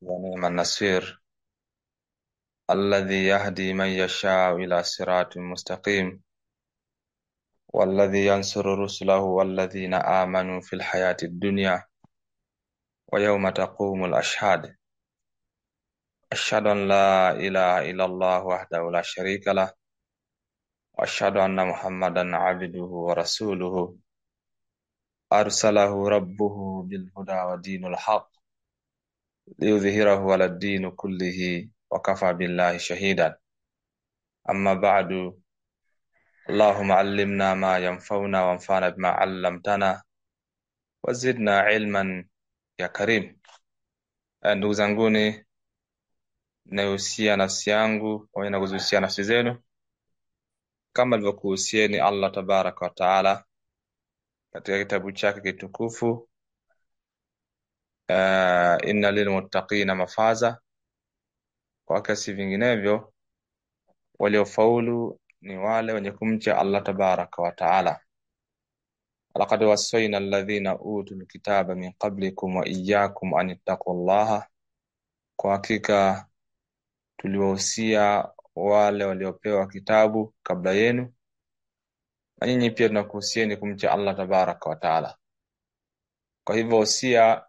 ونعم النصير الذي يهدي من يشاء إلى صراط مستقيم والذي ينصر رسله والذين آمنوا في الحياة الدنيا ويوم تقوم الأشهاد أشهد أن لا إله إلا الله وحده لا شريك له وأشهد أن محمدا عبده ورسوله أرسله ربه بالهدى ودين الحق ليظهره على الدين كله وكفى بالله شهيدا أما بعد اللهم علمنا ما ينفعنا وانفعنا بما علمتنا wazidna ilman ya karim. Ndugu zanguni, nahusia nafsi yangu pamoja na kuzihusia nafsi zenu kama alivyokuhusieni Allah tabaraka wa taala katika kitabu chake kitukufu, inna lilmuttaqina mafaza, kwa kasi vinginevyo waliofaulu ni wale wenye kumcha Allah tabaraka wa taala. Laqad wassayna alladhina utul kitaba min qablikum wa iyyakum an ittaqullaha, kwa hakika tuliwahusia wale waliopewa kitabu kabla yenu, na nyinyi pia tunakuhusieni kumcha Allah tabaraka wa taala. Kwa hivyo usia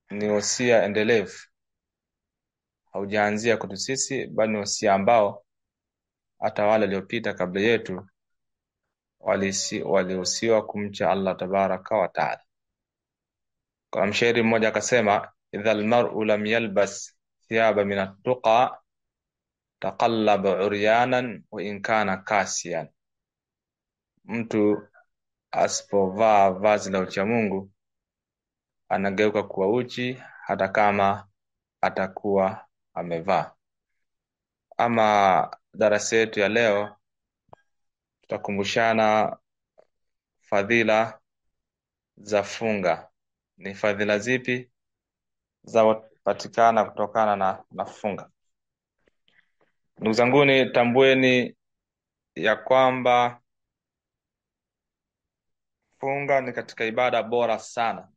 ni usia endelevu, haujaanzia kwetu sisi, bali ni usia ambao hata wale waliopita kabla yetu walihusiwa kumcha Allah tabaraka wa taala. Kwa mshairi mmoja akasema, idha almar'u lam yalbas thiyaba min at-tuqa taqallaba uryanan wa in kana kasiyan, mtu asipovaa vazi la uchamungu anageuka kuwa uchi hata kama atakuwa amevaa. Ama darasa yetu ya leo tutakumbushana fadhila za funga. Ni fadhila zipi za patikana kutokana na funga? Ndugu zanguni, tambueni ya kwamba funga ni katika ibada bora sana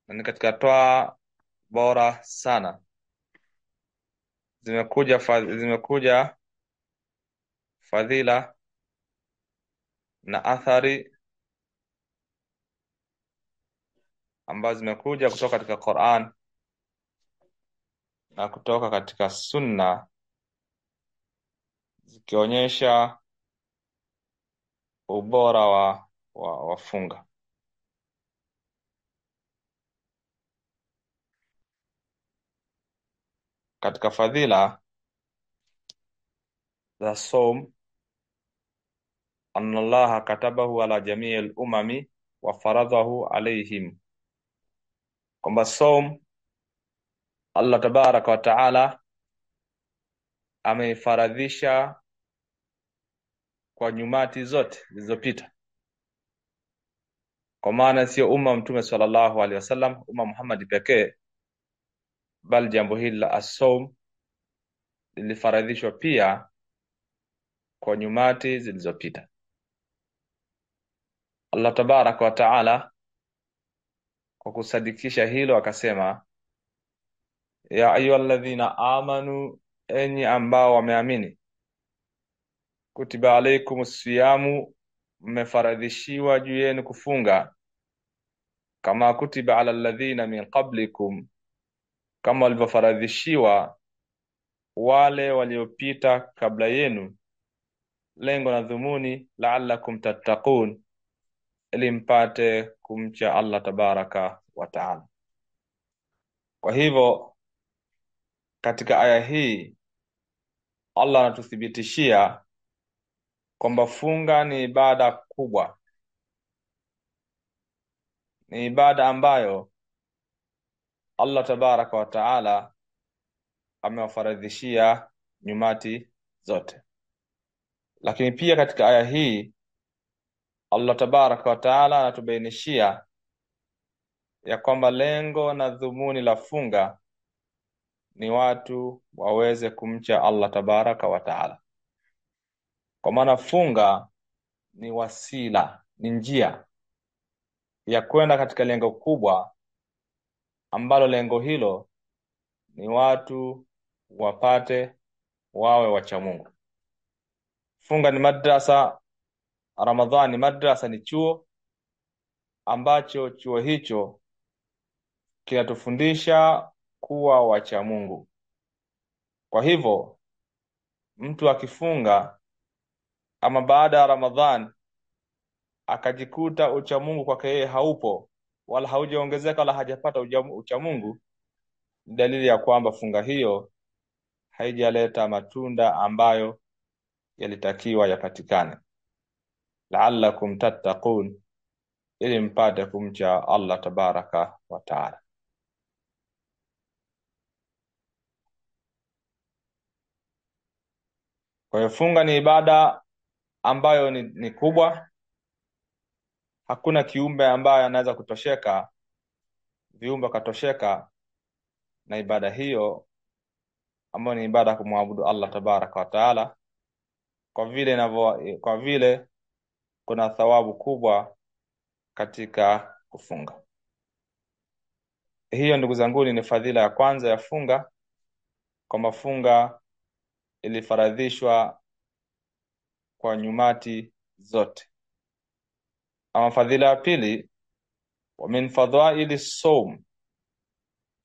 na ni katika toa bora sana. Zimekuja fadhila na athari ambazo zimekuja kutoka katika Qur'an na kutoka katika Sunna, zikionyesha ubora wa funga. Katika fadhila za saum, anna Allaha katabahu ala jamii al-umami wa faradhahu alayhim, kwamba saum Allah tabaraka wa taala ameifaradhisha kwa nyumati zote zilizopita, kwa maana sio umma mtume sallallahu alaihi wasallam, umma Muhammad pekee, bali jambo hili la as-saum lilifaradhishwa pia kwa nyumati zilizopita. Allah tabaraka wa taala kwa kusadikisha hilo akasema, ya ayyuhalladhina amanu, enyi ambao wameamini, kutiba alaykumus siyamu, mmefaradhishiwa juu yenu kufunga, kama kutiba ala alladhina min qablikum, kama walivyofaradhishiwa wale waliopita kabla yenu, lengo na dhumuni la'allakum tattaqun, ili mpate kumcha Allah tabaraka wa taala. Kwa hivyo katika aya hii Allah anatuthibitishia kwamba funga ni ibada kubwa, ni ibada ambayo Allah tabaraka wa taala amewafaradhishia nyumati zote. Lakini pia katika aya hii Allah tabaraka wa taala anatubainishia ya kwamba lengo na dhumuni la funga ni watu waweze kumcha Allah tabaraka wa taala. Kwa maana funga ni wasila, ni njia ya kwenda katika lengo kubwa, ambalo lengo hilo ni watu wapate wawe wacha Mungu. Funga ni madrasa, Ramadhani madrasa ni chuo ambacho chuo hicho kinatufundisha kuwa wacha Mungu. Kwa hivyo mtu akifunga ama baada ya Ramadhani akajikuta ucha Mungu kwake yeye haupo wala haujaongezeka wala hajapata ucha Mungu, ni dalili ya kwamba funga hiyo haijaleta matunda ambayo yalitakiwa yapatikane. La'allakum tattaqun, ili mpate kumcha Allah tabaraka wa taala. Kwa hiyo funga ni ibada ambayo ni kubwa. Hakuna kiumbe ambaye anaweza kutosheka, viumbe katosheka na ibada hiyo ambayo ni ibada kumwabudu Allah tabaraka wa taala, kwa vile kuna thawabu kubwa katika kufunga. Hiyo ndugu zangu ni fadhila ya kwanza ya funga, kwamba funga ilifaradhishwa kwa nyumati zote. Ama fadhila ya pili, wa min fadhaili sawm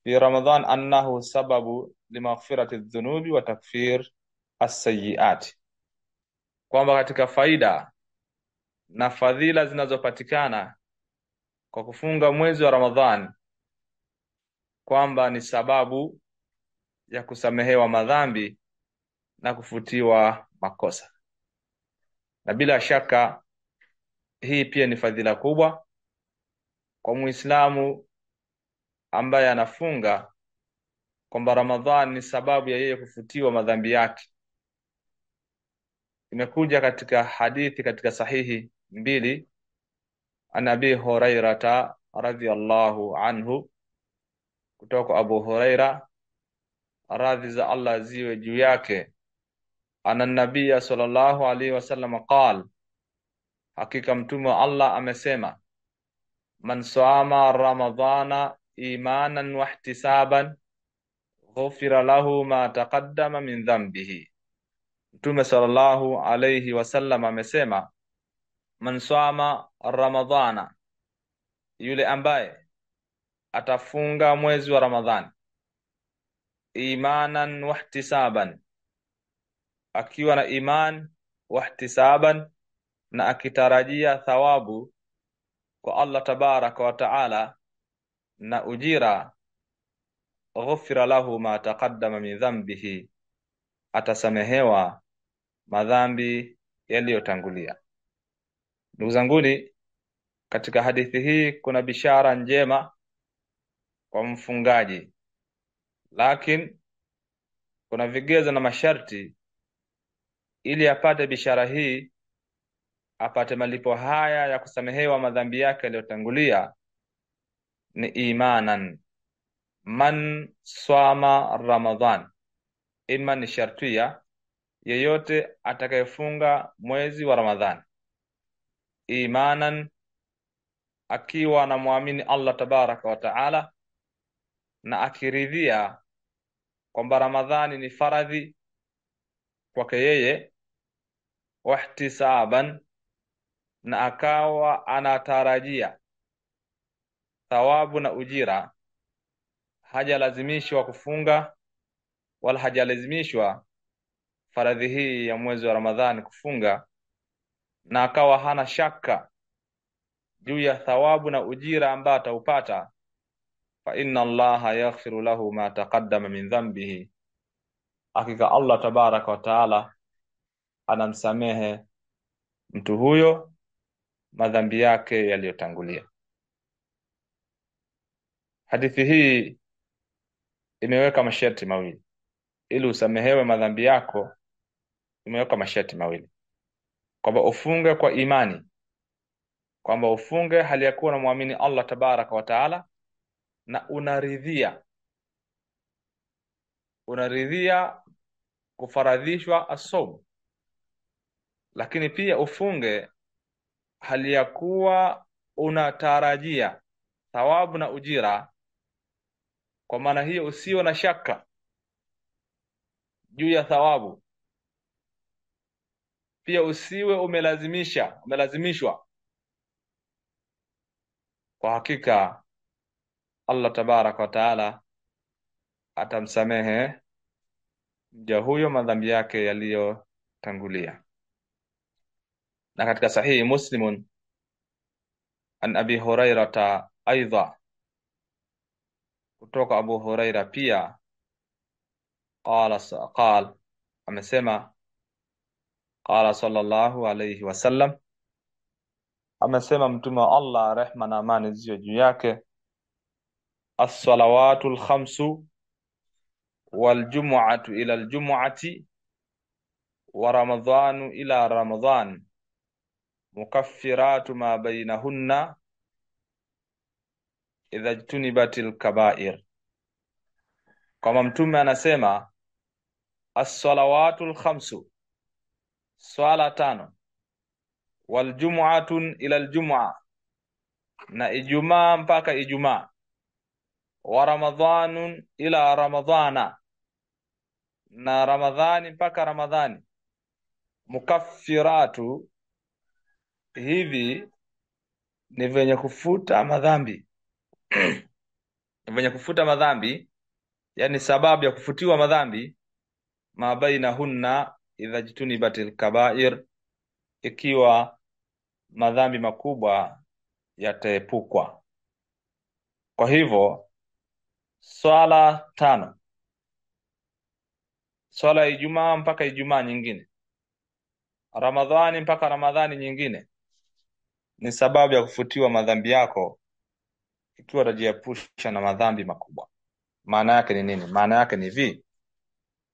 fi Ramadhan annahu sababu limaghfirati dhunubi wa takfir as-sayyi'at, kwamba katika faida na fadhila zinazopatikana kwa kufunga mwezi wa Ramadhan, kwamba ni sababu ya kusamehewa madhambi na kufutiwa makosa. Na bila shaka hii pia ni fadhila kubwa kwa Muislamu ambaye anafunga, kwamba Ramadhan ni sababu ya yeye kufutiwa madhambi yake. Imekuja katika hadithi katika sahihi mbili, an Abi Hurairata radhiyallahu anhu, kutoka Abu Huraira radhi za Allah ziwe juu yake, ana nabiyya sallallahu alaihi wasallam qala, hakika mtume wa Allah amesema, man saama ramadhana imanan wa ihtisaban ghufira lahu ma taqaddama min dhanbihi. Mtume sallallahu alaihi wasallam amesema, man saama ramadhana, yule ambaye atafunga mwezi wa Ramadhani, imanan wa ihtisaban, akiwa na iman, wa ihtisaban, na akitarajia thawabu kwa Allah tabaraka wa taala na ujira, ghufira lahu ma taqaddama min dhanbihi, atasamehewa madhambi yaliyotangulia. Ndugu zanguni, katika hadithi hii kuna bishara njema kwa mfungaji, lakini kuna vigezo na masharti ili apate bishara hii, apate malipo haya ya kusamehewa madhambi yake yaliyotangulia. Ni imanan, man swama Ramadhan, ima ni shartia, yeyote atakayefunga mwezi wa Ramadhani, imanan, akiwa anamwamini Allah tabaraka wa taala na akiridhia kwamba Ramadhani ni faradhi kwake yeye, wa ihtisaban, na akawa anatarajia thawabu na ujira, hajalazimishwa kufunga wala hajalazimishwa faradhi hii ya mwezi wa Ramadhani kufunga, na akawa hana shaka juu ya thawabu na ujira ambao ataupata, fa inna Allaha yaghfiru lahu ma taqaddama min dhanbihi, hakika Allah tabaraka wa taala anamsamehe mtu huyo madhambi yake yaliyotangulia. Hadithi hii imeweka masharti mawili ili usamehewe madhambi yako. Imeweka masharti mawili, kwamba ufunge kwa imani, kwamba ufunge hali ya kuwa unamwamini Allah tabaraka wa taala na unaridhia kufaradhishwa as-sawm, lakini pia ufunge hali ya kuwa unatarajia thawabu na ujira, kwa maana hiyo usiwe na shaka juu ya thawabu. Pia usiwe umelazimishwa. Kwa hakika Allah tabaraka wa taala atamsamehe mja huyo madhambi yake yaliyotangulia. Na katika sahihi Muslimun an Abi Hurairata aidha, kutoka Abu Huraira pia, amesema qala sallallahu alayhi wasallam, amesema mtume wa Allah, rehma na amani ziwe juu yake, as-salawatul khamsu wal jumu'atu ila al jumu'ati wa ramadhanu ila ramadhan mukaffiratu ma bainahunna idha jtunibatil kaba'ir. Kama mtume anasema as-salawatul khamsu, swala tano, wal jumu'atun ila al jumu'a, na Ijumaa mpaka Ijumaa, wa ramadhanun ila ramadhana, na Ramadhani mpaka Ramadhani, mukaffiratu, hivi ni venye kufuta madhambi venye kufuta madhambi, yani sababu ya kufutiwa madhambi, ma bainahunna idha jtunibatil kaba'ir, ikiwa madhambi makubwa yataepukwa. Kwa hivyo swala tano, swala ya Ijumaa mpaka Ijumaa nyingine, Ramadhani mpaka Ramadhani nyingine, ni sababu ya kufutiwa madhambi yako ikiwa utajiepusha na madhambi makubwa. Maana yake ni nini? Maana yake ni hivi,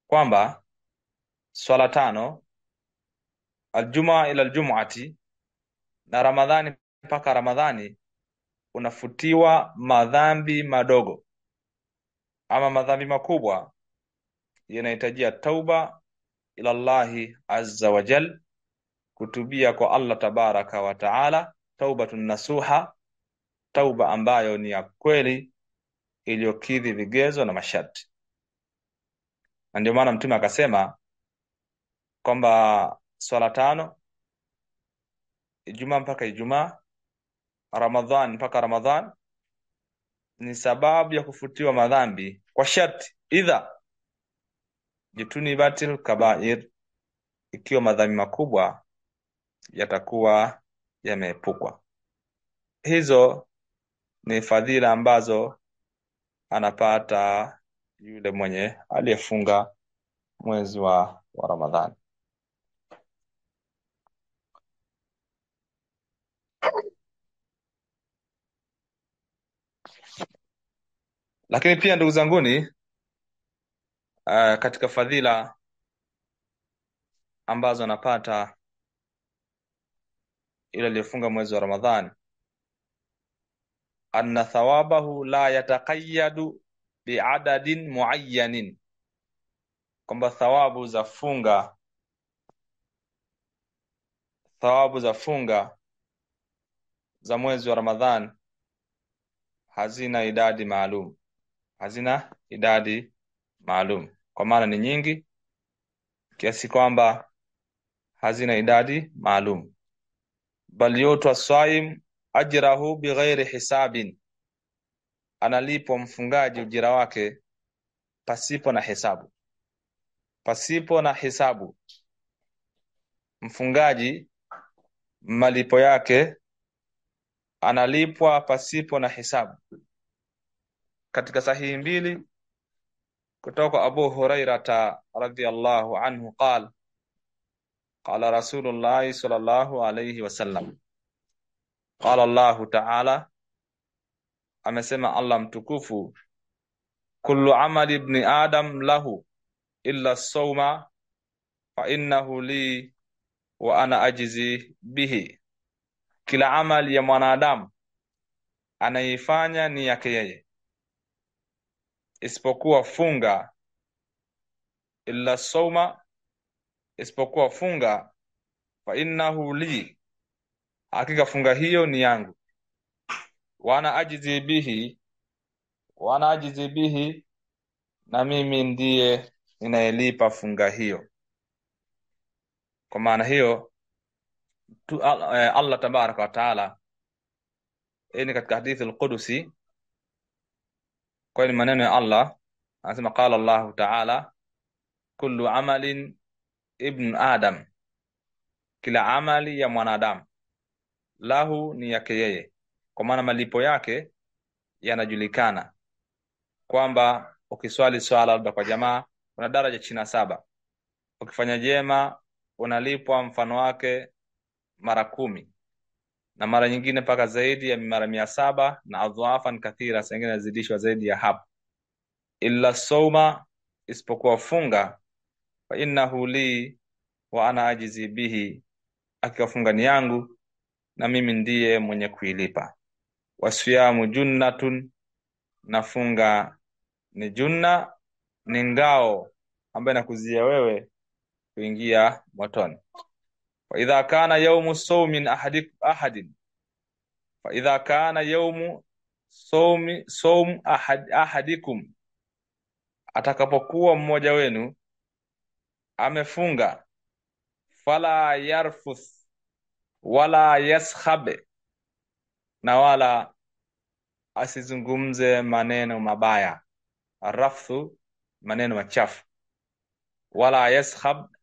kwamba swala tano, aljumaa ila aljumuati, na Ramadhani mpaka Ramadhani, unafutiwa madhambi madogo. Ama madhambi makubwa yanahitajia tauba ila Allahi azza wa jal, kutubia kwa Allah tabaraka wa taala, taubatun nasuha, tauba ambayo ni ya kweli, iliyokidhi vigezo na masharti. Na ndio maana mtume akasema kwamba swala tano, Ijumaa mpaka Ijumaa, Ramadhan mpaka Ramadhan, ni sababu ya kufutiwa madhambi kwa sharti idha jitunibatil kaba'ir, ikiwa madhambi makubwa yatakuwa yameepukwa. Hizo ni fadhila ambazo anapata yule mwenye aliyefunga mwezi wa Ramadhani. Lakini pia ndugu zanguni, katika fadhila ambazo anapata yule aliyefunga mwezi wa Ramadhani, anna thawabahu la yataqayyadu bi'adadin muayyanin, kwamba thawabu za funga za mwezi wa Ramadhani hazina idadi maalum, kwa maana ni nyingi kiasi kwamba hazina idadi maalum. Bal yutwa saim ajrahu bighairi hisabin, analipwa mfungaji ujira wake pasipo na hisabu. Mfungaji malipo yake analipwa pasipo na hisabu. Katika sahihi mbili kutoka Abu Hurairata radhiyallahu anhu qala Rasulullah sallallahu alayhi wasallam, qala Allah ta'ala, amesema Allah mtukufu, kullu amali ibn adam lahu illa as-sawma fa innahu li wa ana ajizi bihi, kila amali ya mwanadamu anaifanya ni yake yeye, isipokuwa funga, illa sawma, isipokuwa funga, fa innahu li, hakika funga hiyo ni yangu, wa ana ajizi bihi, na mimi ndiye ninayelipa funga hiyo. Kwa maana hiyo Allah tabaraka wa taala, ni katika hadithi al-Qudusi, kwa ni maneno ya Allah, anasema qala Allah taala kullu amalin ibn adam, kila amali ya mwanadamu, lahu ni yake yeye, kwa maana malipo yake yanajulikana, kwamba ukiswali swala labda kwa jamaa una daraja 27, ukifanya jema unalipwa mfano wake mara 10, na mara nyingine mpaka zaidi ya mara 700, na adhafan kathira, sengine yazidishwa zaidi ya hapo. Illa sawma, isipokuwa funga, fa innahu li wa ana ajizi bihi, akiwafunga ni yangu na mimi ndiye mwenye kuilipa. Wasiyamu junnatun, nafunga ni junna, ni ngao ambayo inakuzia wewe kuingia motoni. Fa idha kana yawmu sawmin ahadin, fa idha kana yawmu sawm ahadikum, atakapokuwa mmoja wenu amefunga, fala yarfuth wala yaskhabe, na wala asizungumze maneno mabaya. Arrafthu, maneno machafu. Wala yaskhab,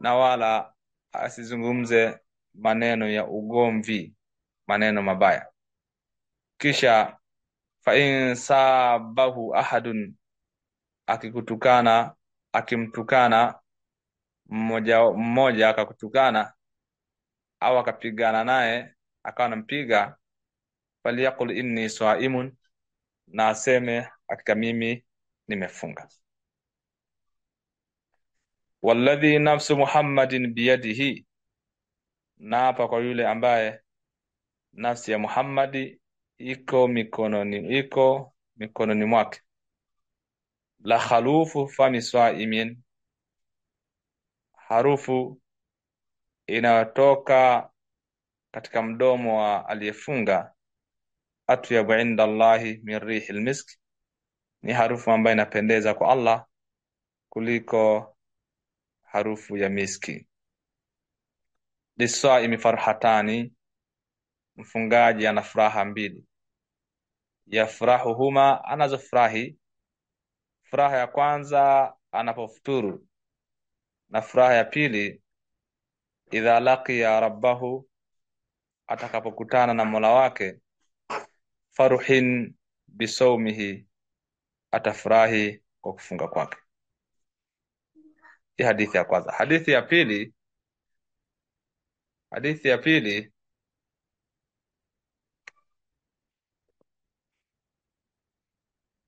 na wala asizungumze maneno ya ugomvi, maneno mabaya. Kisha fa in sabahu ahadun, akimtukana mmoja akakutukana au akapigana naye akawa anampiga, faliyaqul inni swaimun, na aseme hakika mimi nimefunga. Walladhi nafsu Muhammadin biyadihi, na hapa kwa yule ambaye nafsi ya Muhammadi iko mikononi mwake, la khalufu fami swaimin, harufu inayotoka katika mdomo wa aliyefunga, atyabu inda Allahi min rihil misk, ni harufu ambayo inapendeza kwa Allah kuliko harufu ya miski. Lisaimi farhatani, mfungaji ana furaha mbili. Yafrahuhuma, anazofurahi. Furaha ya kwanza anapofuturu, na furaha ya pili idha laqiya rabbahu, atakapokutana na Mola wake. Faruhin bisawmihi, atafurahi kwa kufunga kwake. Hii hadithi ya kwanza. Hadithi ya pili,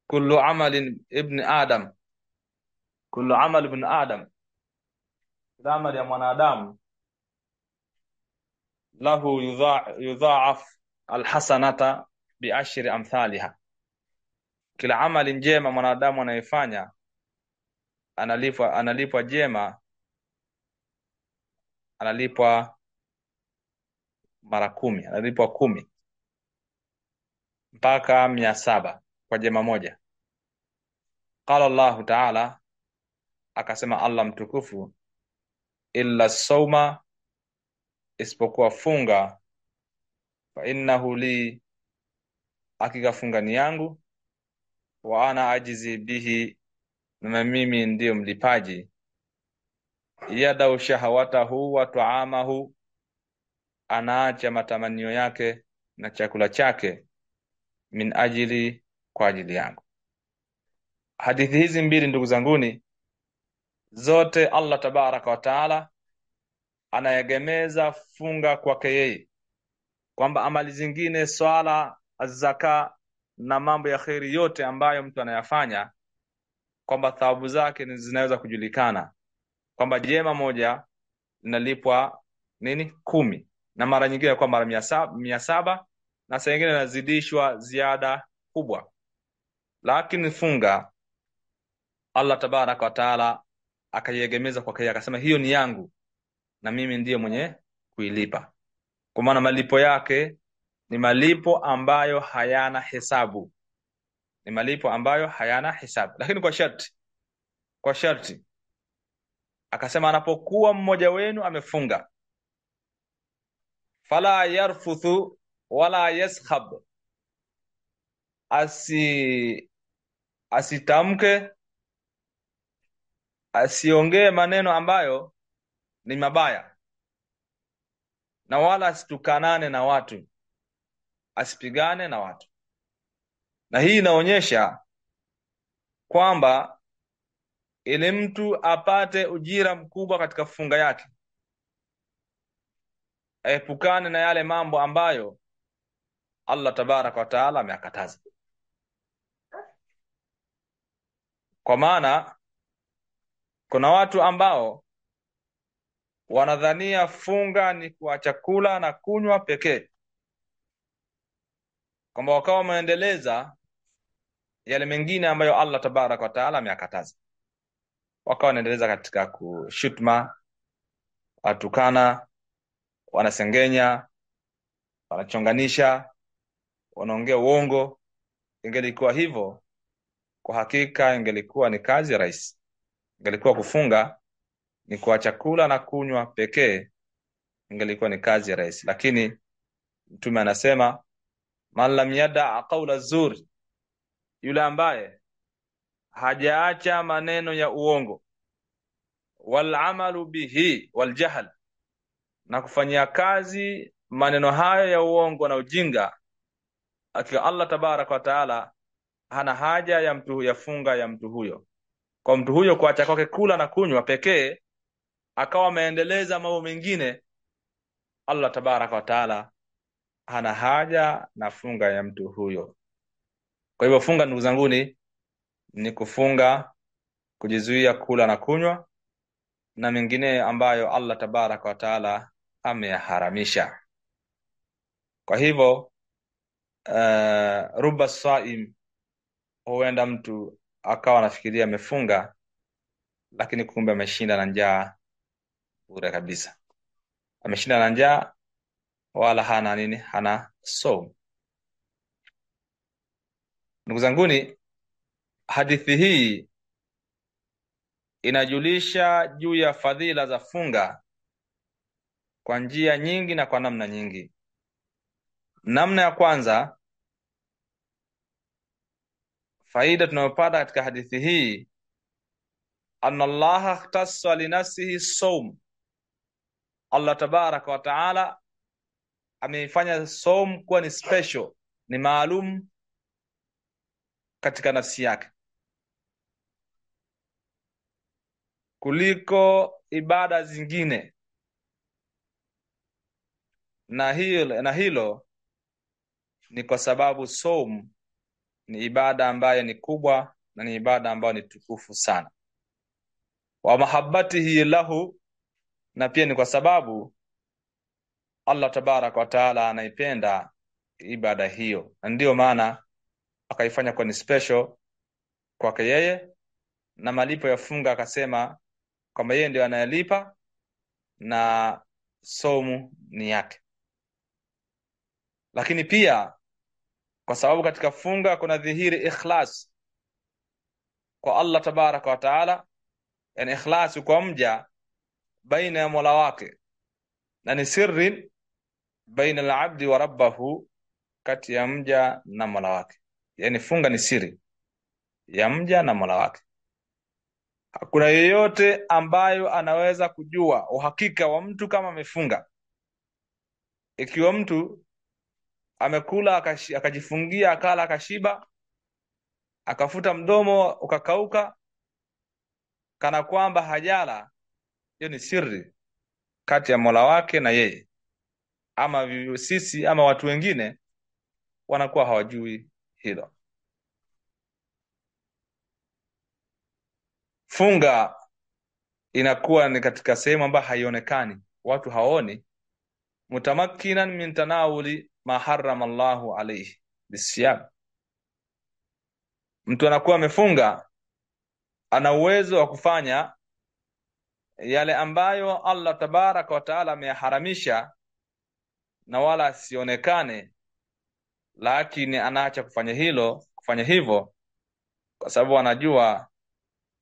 kullu amal ibn adam, kila amali ya mwanadamu, lahu yudha'af alhasanata bi'ashri amthaliha, kila amali njema mwanadamu anayefanya analipwa jema, analipwa mara 10, analipwa 10 mpaka 700 kwa jema moja. Qala Allah ta'ala, akasema Allah mtukufu, illa sawma, isipokuwa funga, fa innahu li, hakika funga ni yangu, wa ana ajizi bihi, na mimi ndiyo mlipaji. Yadau shahawatahu wa ta'amahu, anaacha matamanio yake na chakula chake, min ajili, kwa ajili yangu. Hadithi hizi mbili ndugu zanguni, zote Allah tabaraka wa taala anayegemeza funga kwake yeye, kwamba amali zingine, swala, zaka na mambo ya kheri yote ambayo mtu anayafanya, kwamba thawabu zake zinaweza kujulikana, kwamba jema moja linalipwa 10, na mara nyingine kwa mara 700, na saa nyingine inazidishwa ziada kubwa. Lakini funga Allah tabaraka wa taala akaiegemeza kwake, akasema hiyo ni yangu na mimi ndiye mwenye kuilipa, kwa maana malipo yake ni malipo ambayo hayana hesabu, ni malipo ambayo hayana hesabu, lakini kwa sharti akasema anapokuwa mmoja wenu amefunga, fala yarfuthu wala yaskhab, asitamke, asiongee maneno ambayo ni mabaya, na wala asitukanane na watu, asipigane na watu. Na hii inaonyesha kwamba ili mtu apate ujira mkubwa katika funga yake, aepukane na yale mambo ambayo Allah tabaraka wa taala ameyakataza. Kwa maana kuna watu ambao wanadhania funga ni kuacha kula na kunywa pekee, kwamba wakawa wameendeleza yale mengine ambayo Allah tabaraka wa taala ameyakataza, wakawa wanaendeleza katika kushutma, watukana, wanasengenya, wanachonganisha, wanaongea uongo. Ingelikuwa hivyo, kwa hakika ingelikuwa ni kazi rahisi, ingelikuwa kufunga ni kuacha kula na kunywa pekee, ingelikuwa ni kazi rahisi. Lakini Mtume anasema man lam yada qawla zur, yule ambaye hajaacha maneno ya uongo, wal amalu bihi wal jahl, na kufanyia kazi maneno hayo ya uongo na ujinga, akiwa Allah tabaraka wa taala hana haja ya mtu ya funga ya mtu huyo. Kwa mtu huyo kuacha kwake kula na kunywa pekee, akawa ameendeleza mambo mengine, Allah tabaraka wa taala hana haja na funga ya mtu huyo. Kwa hivyo funga, ndugu zanguni, ni kufunga kujizuia kula na kunywa na mengine ambayo Allah tabaraka wa taala ameyaharamisha. Kwa hivyo ruba saim, huenda mtu akawa anafikiria amefunga, lakini kumbe ameshinda na njaa bure kabisa, ameshinda na njaa wala hana nini, hana saum. Ndugu zanguni, hadithi hii inajulisha juu ya fadhila za funga kwa njia nyingi na kwa namna nyingi. Namna ya kwanza, faida tunayopata katika hadithi hii, anna Allah ikhtassa li nafsihi saum, Allah tabaraka wa taala ameifanya saum kuwa ni special, ni maalum katika nafsi yake kuliko ibada zingine, na hilo ni kwa sababu saum ni ibada ambayo ni kubwa na ni ibada ambayo ni tukufu sana, wa mahabbatihi lahu, na pia ni kwa sababu Allah tabaraka wa taala anaipenda ibada hiyo, na ndiyo maana akaifanya kwa ni special kwake yeye, na malipo ya funga akasema kwamba yeye ndio anayelipa na somu ni yake. Lakini pia kwa sababu katika funga kuna dhihiri ikhlas kwa Allah tabaraka wa taala, yani ikhlas kwa mja baina ya Mola wake, na ni sirri baina al-abdi wa rabbahu, kati ya mja na Mola wake. Yani funga ni siri ya mja na Mola wake. Hakuna yeyote ambayo anaweza kujua uhakika wa mtu kama amefunga. Ikiwa mtu amekula akajifungia, akala akashiba, akafuta mdomo ukakauka kana kwamba hajala, hiyo ni siri kati ya Mola wake na yeye. Ama sisi ama watu wengine wanakuwa hawajui hilo. Funga inakuwa ni katika sehemu ambayo haionekani, watu haoni, mutamakkinan min tanawuli ma harrama Allahu alayhi bisiyam. Mtu anakuwa amefunga, ana uwezo wa kufanya yale ambayo Allah tabaraka wa taala ameyaharamisha, na wala asionekane lakini anaacha kufanya hivyo kwa sababu anajua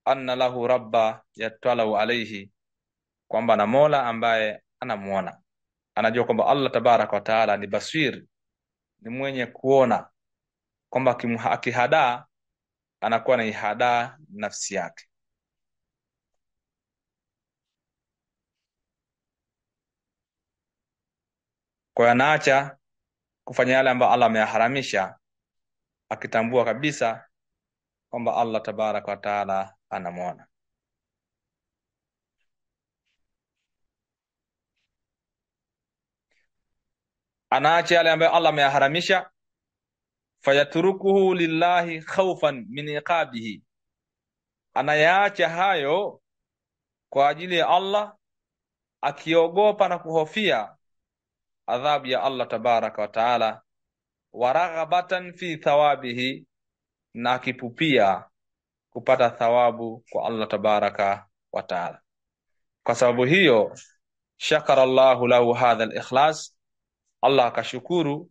anna lahu rabba yatalau alayhi, kwamba na Mola ambaye anamuona. Anajua kwamba Allah tabaraka wa taala ni basir, ni mwenye kuona, kwamba akihadaa anakuwa na ihadaa nafsi yake. Kwa hiyo anaacha kufanya yale ambayo Allah ameyaharamisha, akitambua kabisa kwamba Allah tabaraka wa taala anamuona. Anaacha yale ambayo Allah ameyaharamisha, fayatrukuhu lillahi khawfan min iqabihi, anayaacha hayo kwa ajili ya Allah, akiogopa na kuhofia adhabu ya Allah tabaraka wa taala, wa raghabatan fi thawabihi, na akipupia kupata thawabu kwa Allah tabaraka wa taala. Kwa sababu hiyo shakara Allahu lahu hadha al-ikhlas, Allah akamshukuru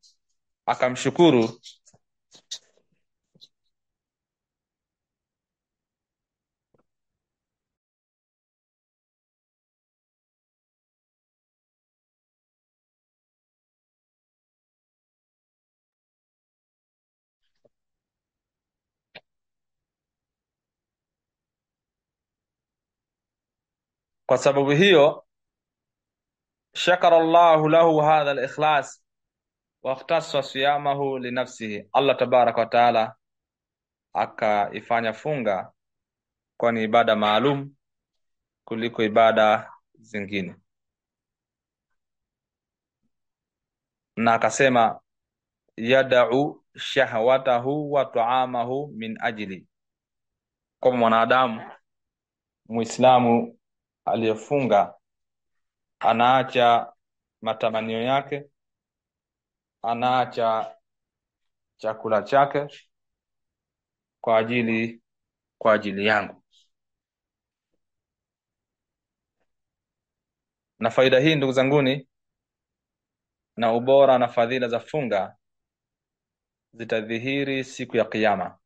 kwa sababu hiyo shakara Allahu lahu hadha al-ikhlas wa ikhtassa siyamahu li nafsihi, Allah tabaraka wa taala akaifanya funga kwa ni ibada maalum kuliko ibada zingine, na akasema yad'u shahwatahu wa ta'amahu min ajli, kwa mwanadamu Muislamu aliyefunga anaacha matamanio yake, anaacha chakula chake kwa ajili yangu. Na faida hii ndugu zanguni, na ubora na fadhila za funga zitadhihiri siku ya Kiyama,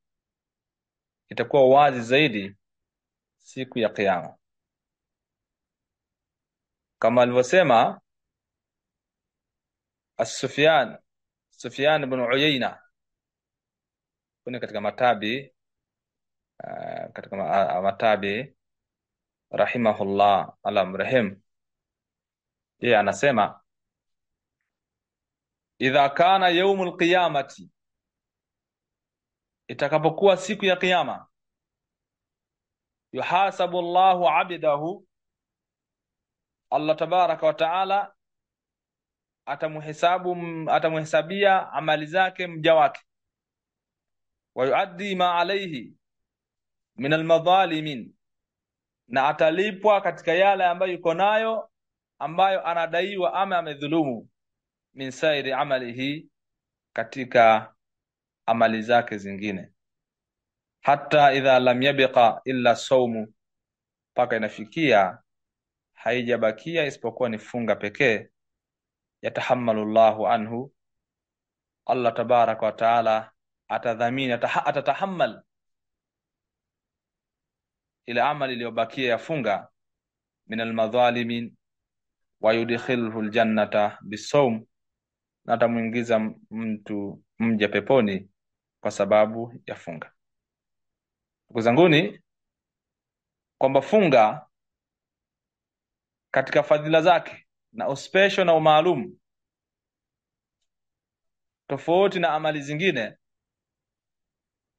itakuwa wazi zaidi siku ya Kiyama, kama alivyosema Sufyan ibn Uyayna kuni katika matabi rahimahullah ala mrehim, yeye anasema idha kana yaumul qiyamati, itakapokuwa siku ya Kiyama, yuhasabu Allahu abdahu, Allah tabaraka wa taala atamuhesabia amali zake mja wake, wa yuaddi ma alayhi min almadhalimin, na atalipwa katika yale ambayo yuko nayo ambayo anadaiwa ama amedhulumu, min sairi amalihi, katika amali zake zingine, hata idha lam yabqa illa sawmu, paka inafikia haijabakia isipokuwa ni funga pekee, yatahammalu Allahu anhu, Allah tabaraka wa taala atadhamini, atatahammal ile amali iliyobakia ya funga, min almadhalimin, wa yudkhilhu aljannata bisawm, na atamuingiza mja peponi kwa sababu ya funga. Ndugu zanguni, kwamba funga katika fadhila zake na uspesho na umaalum, tofauti na amali zingine,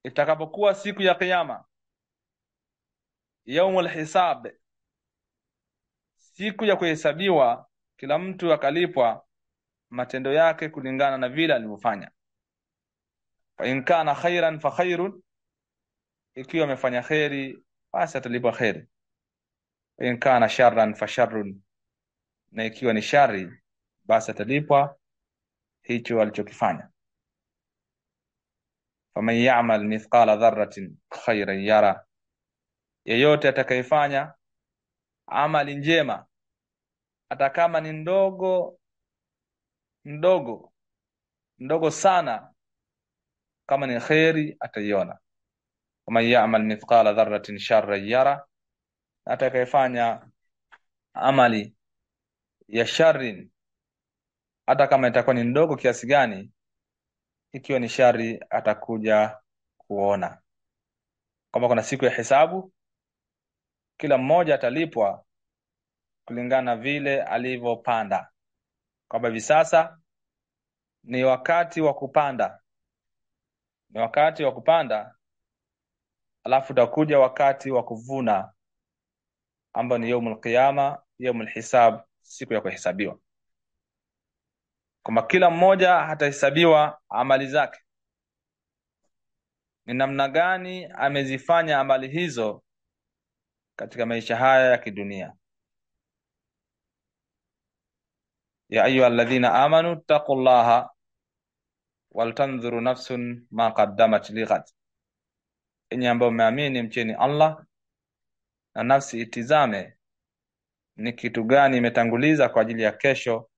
itakapokuwa siku ya Kiyama, yaumul hisab, siku ya kuhesabiwa, kila mtu akalipwa matendo yake kulingana na vile alivyofanya. Fa in kana khairan fa khairun, ikiwa amefanya khairi basi atalipwa khairi. Fa in kana sharran fa sharrun, na ikiwa ni shari basi atalipwa hicho alichokifanya. Faman ya'mal mithqala dharratin khairan yara, yeyote atakayefanya amali njema hata kama ni ndogo sana, kama ni khairi ataiona. Kama ya'mal mithqala dharratin sharran yara, atakayefanya amali ya sharrin hata kama itakuwa ni ndogo kiasi gani, ikiwa ni shari atakuja kuona. Kama kuna siku ya hesabu, kila mmoja atalipwa kulingana na vile alivyopanda. Kwamba hivi sasa ni wakati wa kupanda, ni wakati wa kupanda, alafu utakuja wakati wa kuvuna, ambao ni yaumul qiyama, yaumul hisab, siku ya kuhesabiwa. Kwamba kila mmoja hatahesabiwa amali zake, ni namna gani amezifanya amali hizo katika maisha haya ya kidunia. Ya ayuha alladhina amanu taqullaha waltanzuru nafsun ma qaddamat lighad, enyi ambao mmeamini mcheni Allah na nafsi itizame ni kitu gani imetanguliza kwa ajili ya kesho,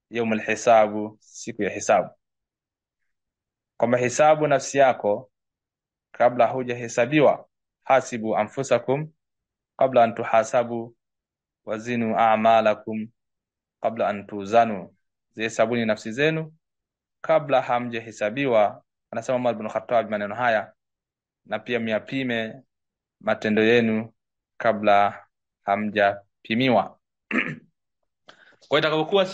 yaumul hisabu, siku ya hisabu. Kwamba hisabu nafsi yako kabla hujahesabiwa. Hasibu anfusakum qabla an tuhasabu wazinu a'malakum qabla an tuzanu, zihesabuni nafsi zenu kabla hamjahesabiwa. Anasema Umar ibn Khattab maneno haya, na pia myapime matendo yenu kabla hamjapimiwa. Kwa itakapokuwa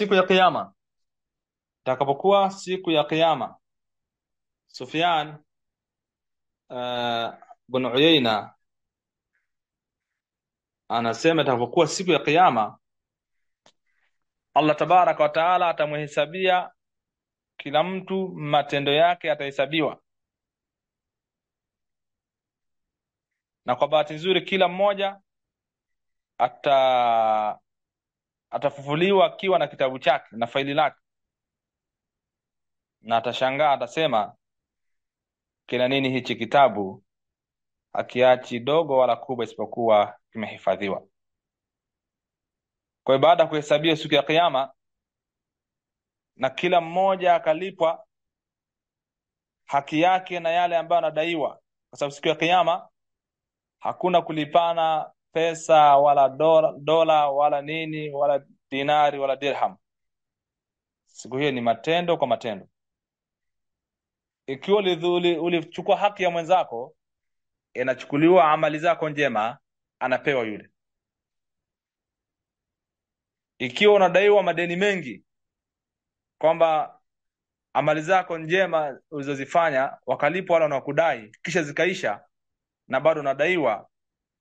siku ya kiyama, Sufyan bin Uyayna anasema itakapokuwa siku ya kiyama, Allah tabaraka wa taala atamhesabia kila mtu, matendo yake atahesabiwa, na kwa bahati nzuri kila mmoja atafufuliwa akiwa na kitabu chake na faili lake, na atashangaa, atasema kina nini hichi kitabu, akiachi dogo wala kubwa isipokuwa kimehifadhiwa. Kwa hiyo baada ya kuhesabiwa siku ya kiyama na kila mmoja akalipwa haki yake na yale ambayo anadaiwa, kwa sababu siku ya kiyama hakuna kulipana pesa wala dola wala nini wala dinari wala dirham. Siku hiyo ni matendo kwa matendo. Ikiwa ulichukua haki ya mwenzako, inachukuliwa amali zako njema, anapewa yule. Ikiwa unadaiwa madeni mengi, kwamba amali zako njema ulizozifanya wakalipwa wale wanaokudai, kisha zikaisha na bado unadaiwa,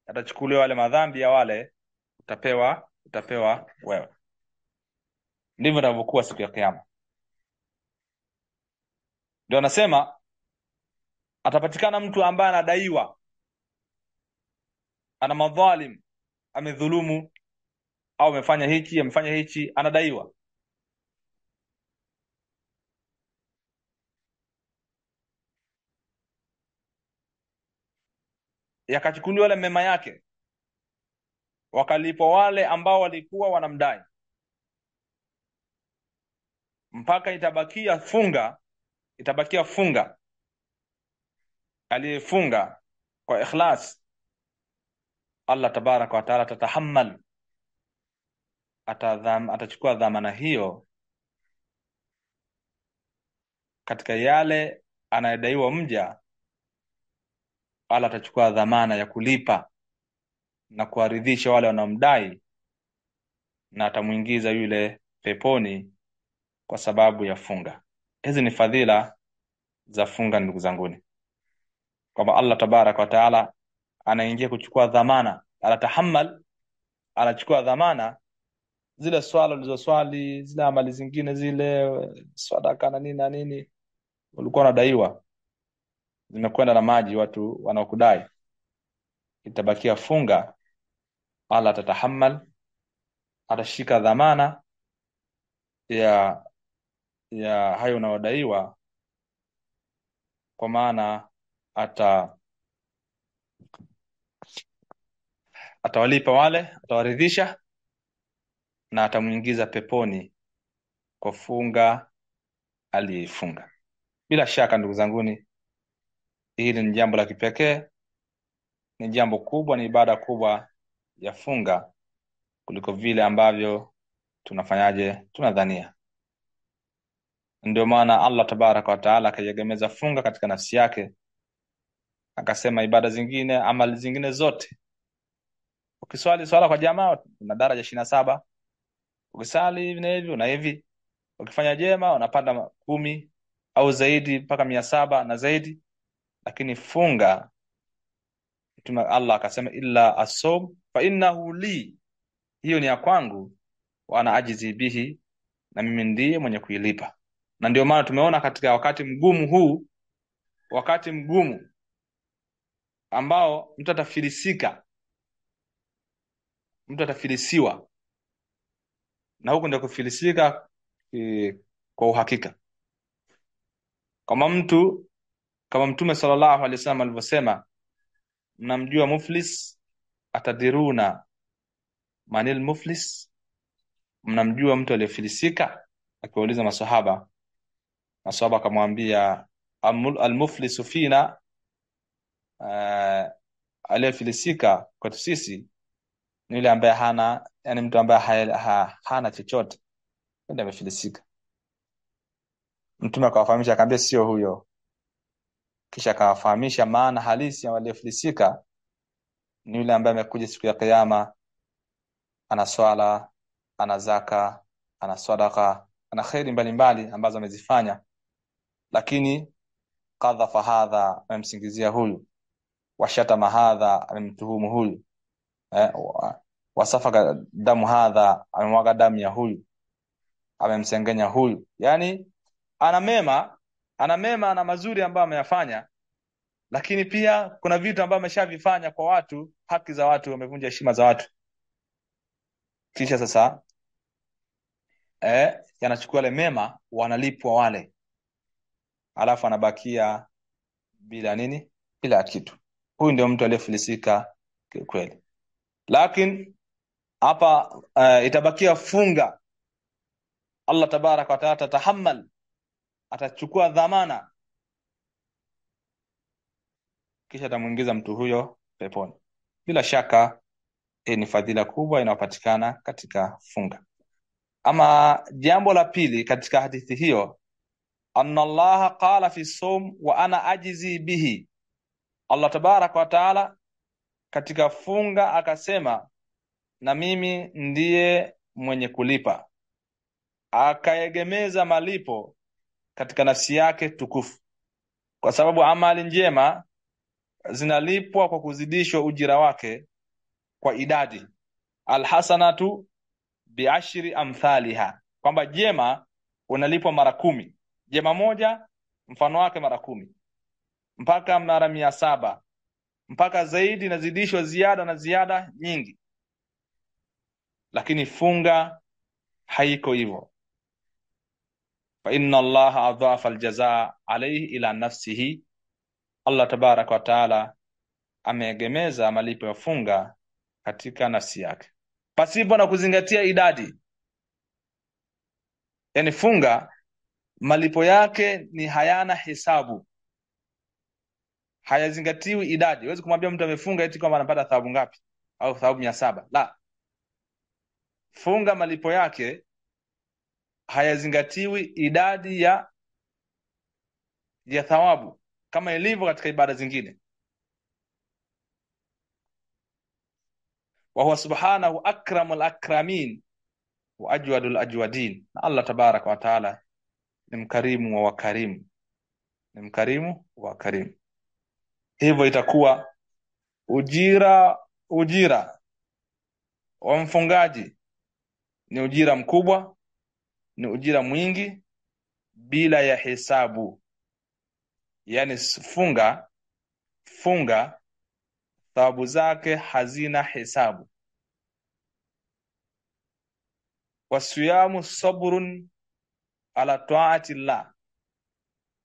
atachukuliwa wale madhambi ya wale, utapewa wewe. Ndivyo inavyokuwa siku ya kiyama. Ndio anasema atapatikana mtu ambaye anadaiwa, ana madhalim, amedhulumu au amefanya hichi, anadaiwa. Yakachukuliwa wale mema yake, wakalipwa wale ambao walikuwa wanamdai, mpaka itabakia funga. Aliyefunga kwa ikhlas, Allah tabaraka wa taala tatahammal, atachukua dhamana hiyo katika yale anayedaiwa mja. Allah atachukua dhamana ya kulipa na kuwaridhisha wale wanaomdai, na atamuingiza yule peponi kwa sababu ya funga. Hizi ni fadhila za funga, ndugu zanguni, kwamba Allah tabaraka wa taala anaingia kuchukua dhamana, anatahammal, anachukua dhamana zile swala ulizoswali, zile amali zingine, zile sadaka na nini ulikuwa unadaiwa, zimekwenda na maji watu wanaokudai, itabakia funga. Allah atatahammal, atashika dhamana ya hayo unaodaiwa, kwa maana atawalipa wale, atawaridhisha na atamuingiza peponi kwa funga aliyefunga. Bila shaka ndugu zanguni, hili ni jambo la kipekee, ni jambo kubwa, ni ibada kubwa ya funga kuliko vile ambavyo tunadhania. Ndio maana Allah tabaraka wa taala akaiegemeza funga katika nafsi yake, akasema ibada zingine, amali zingine zote, ukiswali swala kwa jamaa una daraja 27, ukisali hivi na hivi una hivi, ukifanya jema unapanda 10 au zaidi mpaka 700 na zaidi. Lakini funga, Mtume Allah akasema illa as-sawm fa innahu li, hiyo ni ya kwangu, wa ana ajizi bihi, na mimi ndiye mwenye kuilipa. Na ndio maana tumeona katika wakati mgumu huu, wakati mgumu ambao mtu atafilisiwa, na huku ndio kufilisika kwa uhakika. Kama Mtume sallallahu alaihi wasallam alivyosema, mnamjua muflis, atadiruna manil muflis, mnamjua mtu aliyefilisika? Akiwauliza maswahaba akamwambia almuflisu fina, aliyefilisika kwetu sisi ni yule ambaye hana, yani mtu ambaye hana chochote, ndio amefilisika. Mtume akawafahamisha, akamwambia sio huyo. Kisha akawafahamisha maana halisi ya aliyefilisika ni yule ambaye amekuja siku ya kiyama, ana swala, ana zaka, ana sadaqa, ana khairi mbalimbali ambazo amezifanya, lakini qadhafa hadha, amemsingizia huyu, washatama hadha, amemtuhumu huyu, wasafaka damu hadha, amemwaga damu ya huyu, amemsengenya huyu. Yani ana mema, ana mazuri ambayo ameyafanya, lakini pia kuna vitu ambavyo ameshavifanya kwa watu, haki za watu, amevunja heshima za watu. Kisha sasa yanachukua ile mema, wanalipwa wale, alafu anabakia bila nini? Bila kitu. Huyu ndio mtu aliyefilisika kweli. Lakini hapa itabakia funga. Allah tabaraka wa taala tatahammal, atachukua dhamana, kisha atamuingiza mtu huyo peponi. Bila shaka hii ni fadhila kubwa inayopatikana katika funga. Ama jambo la pili katika hadithi hiyo, anna Allah qala fi sawm wa ana ajizi bihi, Allah tabaraka wa taala katika funga akasema na mimi ndiye mwenye kulipa, akaegemeza malipo katika nafsi yake tukufu, kwa sababu amali njema zinalipwa kwa kuzidishwa ujira wake kwa idadi. Alhasanatu biashri amthaliha, kwamba jema unalipwa mara 10, jema moja mfano wake mara 10 mpaka mara 700 mpaka zaidi, inazidishwa ziada na ziada nyingi. Lakini funga haiko hivyo. Fa inna Allaha adhafa aljazaa alayhi ila nafsihi, Allah tabaraka wa taala ameegemeza malipo ya funga katika nafsi yake pasipo na kuzingatia idadi. Yani funga malipo yake ni hayana hesabu, hayazingatiwi idadi. Huwezi kumwambia mtu amefunga eti kwamba anapata thawabu ngapi au thawabu 700. La, funga malipo yake hayazingatiwi idadi ya thawabu kama ilivyo katika ibada zingine. Wa huwa subhanahu akramul akramin wa ajwadul ajwadin, na Allah tabaraka wa taala ni mkarimu wa wakarimu, ni mkarimu wa wakarimu. Hivyo itakuwa ujira wa mfungaji ni ujira mkubwa, ni ujira mwingi bila ya hesabu. Yani funga thawabu zake hazina hesabu. Wasiyamu sabrun ala taati llah,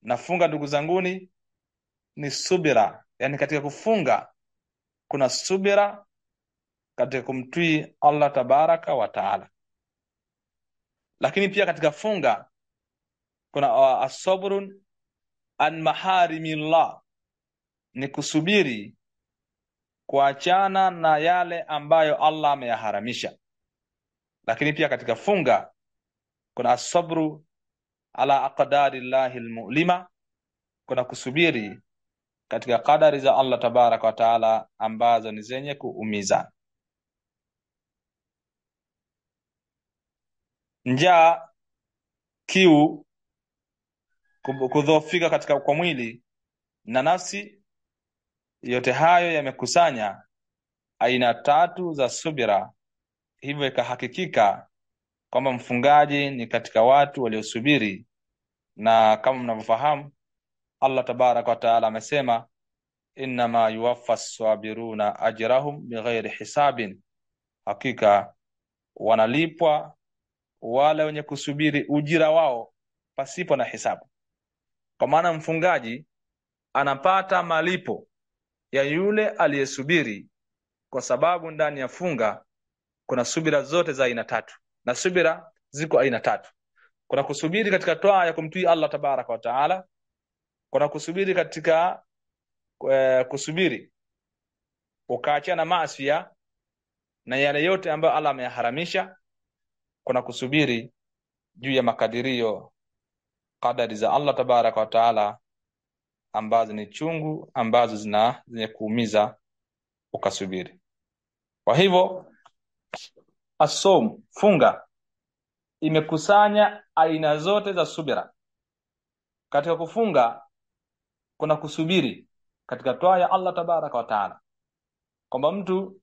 na funga ndugu zanguni ni subira. Yani katika kufunga kuna subira katika kumtii Allah tabaraka wa taala. Lakini pia katika funga kuna asabrun an maharimillah, ni kusubiri kuachana na yale ambayo Allah ameyaharamisha. Lakini pia katika funga kuna asabru ala aqdari llahi almu'lima, kuna kusubiri katika kadari za Allah tabaraka wa taala ambazo ni zenye kuumiza. Njaa, kiu, kudhoofika katika kwa mwili na nafsi, yote hayo yamekusanya aina tatu za subira. Hivyo ikahakikika kwamba mfungaji ni katika watu waliosubiri, na kama mnavyofahamu Allah tabaraka wa taala amesema innama yuwaffa as-sabiruna ajrahum bighairi hisabin, hakika wanalipwa wale wenye kusubiri ujira wao pasipo na hisabu. Kwa maana mfungaji anapata malipo ya yule aliyesubiri, kwa sababu ndani ya funga kuna subira zote za aina tatu, na subira ziko aina tatu. Kuna kusubiri katika toa ya kumtii Allah tabaraka wa taala, kuna kusubiri katika kusubiri ukaachana na maasi na yale yote ambayo Allah ameyaharamisha, kuna kusubiri juu ya makadirio kadari za Allah tabaraka wa taala ambazo ni chungu, ambazo zenye kuumiza, ukasubiri. Kwa hivyo asom, funga, imekusanya aina zote za subira. Katika kufunga kuna kusubiri katika toa ya Allah tabaraka wa taala, kwamba mtu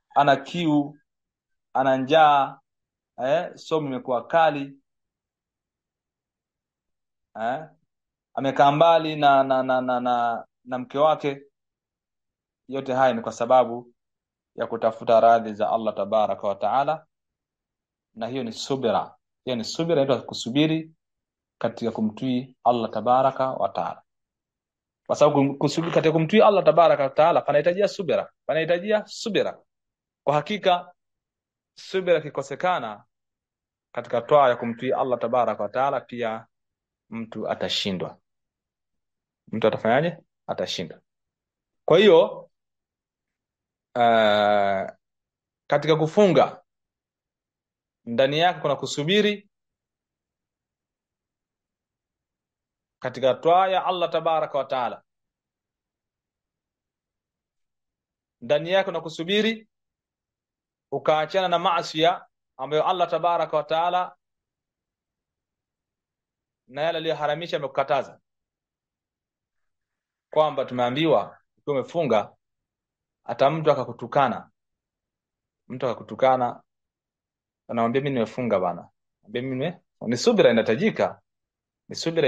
ana kiu, ana njaa, somo imekuwa kali, amekaa mbali na mke wake. Yote haya ni kwa sababu ya kutafuta radhi za Allah tabaraka wa taala, na hiyo ni subira. Hiyo ni subira, inaitwa kusubiri katika kumtii Allah tabaraka wa taala, kwa sababu kusubiri katika kumtii Allah tabaraka wa taala panahitajia subira. Kwa hakika subira kikosekana katika toa ya kumtii Allah tabaraka wa taala, pia mtu atashindwa. Mtu atafanyaje? Atashinda. Kwa hiyo katika kufunga ndani yake kuna kusubiri katika toa ya Allah tabaraka wa taala, ndani yake kuna kusubiri ukaachana na maasi ambayo Allah tabaraka wa taala na yale aliyoharamisha amekukataza. Kwamba tumeambiwa ukiwa umefunga hata mtu akakutukana, anamwambia mimi nimefunga bana, ni subira inahitajika, ni subira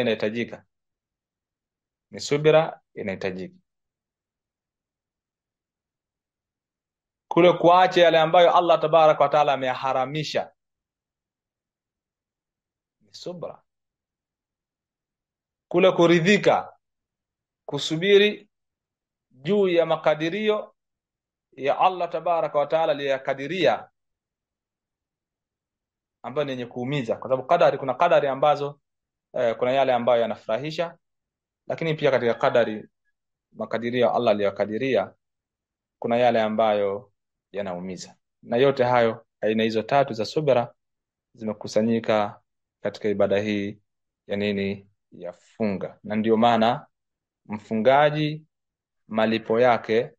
inahitajika. Kule kuacha yale ambayo Allah tabaraka wa taala ameyaharamisha ni subra. Kule kuridhika, kusubiri juu ya makadirio ya Allah tabaraka wa taala aliyakadiria, ambayo ni yenye kuumiza, kwa sababu kuna kadari ambazo kuna yale ambayo yanafurahisha, lakini pia katika makadirio Allah aliyokadiria kuna yale ambayo yanaumiza. Na yote hayo, aina hizo tatu za subira zimekusanyika katika ibada hii ya funga. Na ndio maana mfungaji malipo yake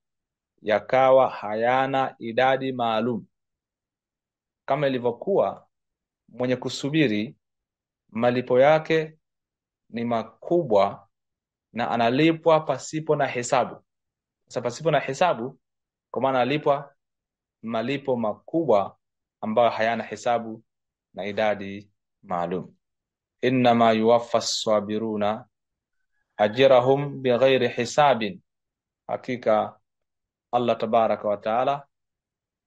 yakawa hayana idadi maalum, kama ilivyokuwa mwenye kusubiri malipo yake ni makubwa na analipwa pasipo na hesabu. Sasa pasipo na hesabu, kwa maana analipwa malipo makubwa ambayo hayana hesabu na idadi maalum. Innama yuwaffa as-sabiruna ajrahum bighairi hisabin, hakika Allah tabaraka wa taala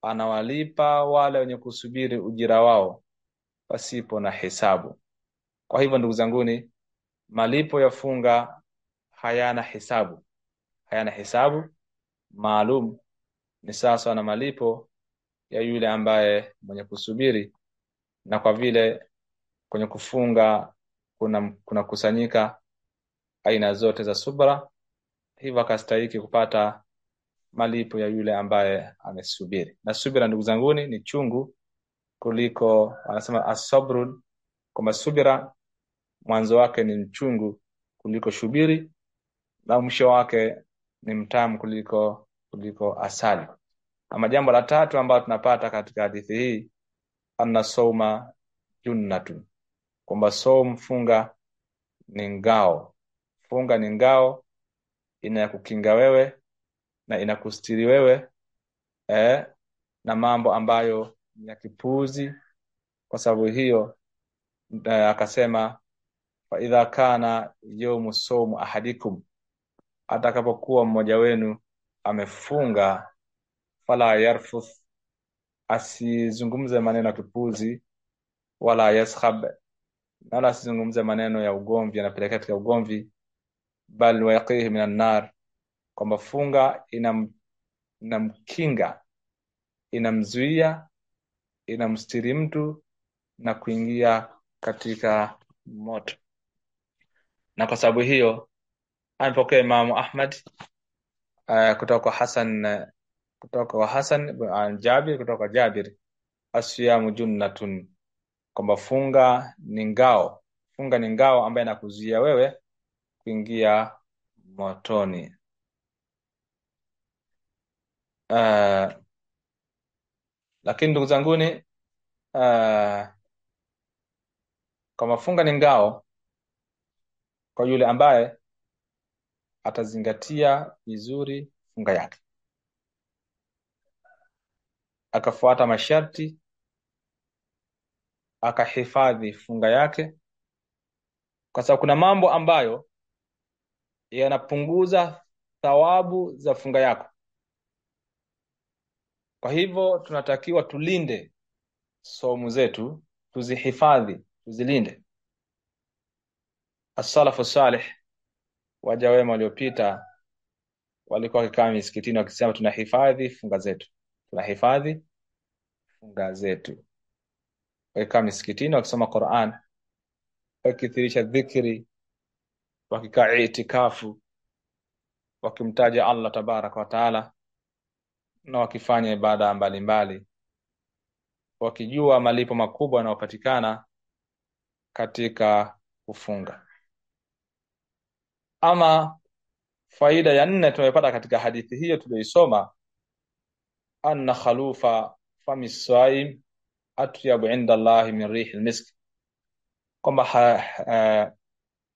anawalipa wale wenye kusubiri ujira wao pasipo na hesabu. Kwa hivyo ndugu zanguni, malipo ya funga hayana hesabu maalum, ni sawa na malipo ya yule ambaye mwenye kusubiri. Na kwa vile kwenye kufunga kuna kusanyika aina zote za subra, hivyo akastahili kupata malipo ya yule ambaye amesubiri. Na subira, ndugu zanguni, ni chungu kuliko, anasema as-sabru, kwamba subira mwanzo wake ni mchungu kuliko shubiri, na mwisho wake ni mtamu kuliko asali. Ama jambo la tatu ambalo tunapata katika hadithi hii, anna sawma junnatun, kwamba saum, funga ni ngao. Funga ni ngao, inakukinga wewe na inakustiri wewe na mambo ambayo ni ya kipuzi. Kwa sababu hiyo akasema, fa idha kana yawmu sawm ahadikum, atakapokuwa mmoja wenu amefunga, fala yarfuth, asizungumze maneno ya kipuzi, wala yaskhab, wala asizungumze maneno ya ugomvi, yanapelekea katika ugomvi, bal waqihi minan nar, kwamba funga inamkinga, inamzuia, inamstiri mtu na kuingia katika moto. Na kwa sababu hiyo amepokea Imamu Ahmad kutoka kwa Hasan an Jabir, kutoka kwa Jabir, asiyamu junnatun, kwamba funga ni ngao. Funga ni ngao ambaye inakuzuia wewe kuingia motoni. Lakini ndugu zanguni, kama funga ni ngao kwa yule ambaye atazingatia vizuri funga yake, akafuata masharti, akahifadhi funga yake, kwa sababu kuna mambo ambayo yanapunguza thawabu za funga yako. Kwa hivyo tunatakiwa tulinde somu zetu, tuzihifadhi, tuzilinde. As-salafu salih, waja wema waliopita, walikuwa wakikaa misikitini wakisema tunahifadhi funga zetu, tunahifadhi funga zetu. Wakikaa misikitini wakisoma Qur'an, wakithirisha dhikri, wakikaa itikafu, wakimtaja Allah tabaraka wa taala, na wakifanya ibada mbalimbali, wakijua malipo makubwa yanayopatikana katika kufunga. Ama faida ya 4 tunayopata katika hadithi hiyo tuliyoisoma, anna khalufa fami saim atyabu inda Allah min rihi almisk, kwamba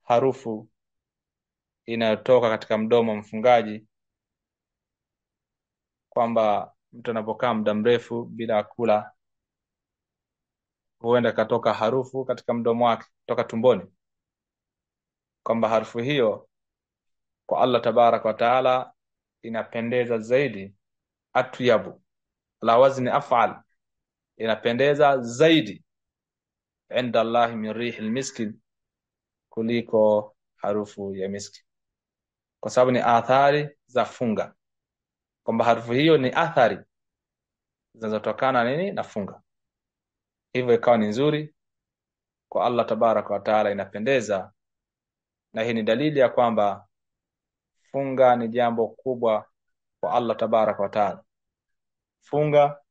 harufu inayotoka katika mdomo wa mfungaji, kwamba mtu anapokaa muda mrefu bila kula, huenda katoka harufu katika mdomo wake kutoka tumboni, kwamba harufu hiyo kwa Allah tabaraka wa taala inapendeza zaidi, atyabu la wazni af'al, inapendeza zaidi inda Allah min rihi almiski, kuliko harufu ya miski, kwa sababu ni athari za funga, kwamba harufu hiyo ni athari zinazotokana nini na funga, hivyo ikawa ni nzuri kwa Allah tabaraka wa taala, inapendeza. Na hii ni dalili ya kwamba funga ni jambo kubwa kwa Allah tabaraka wa taala. Funga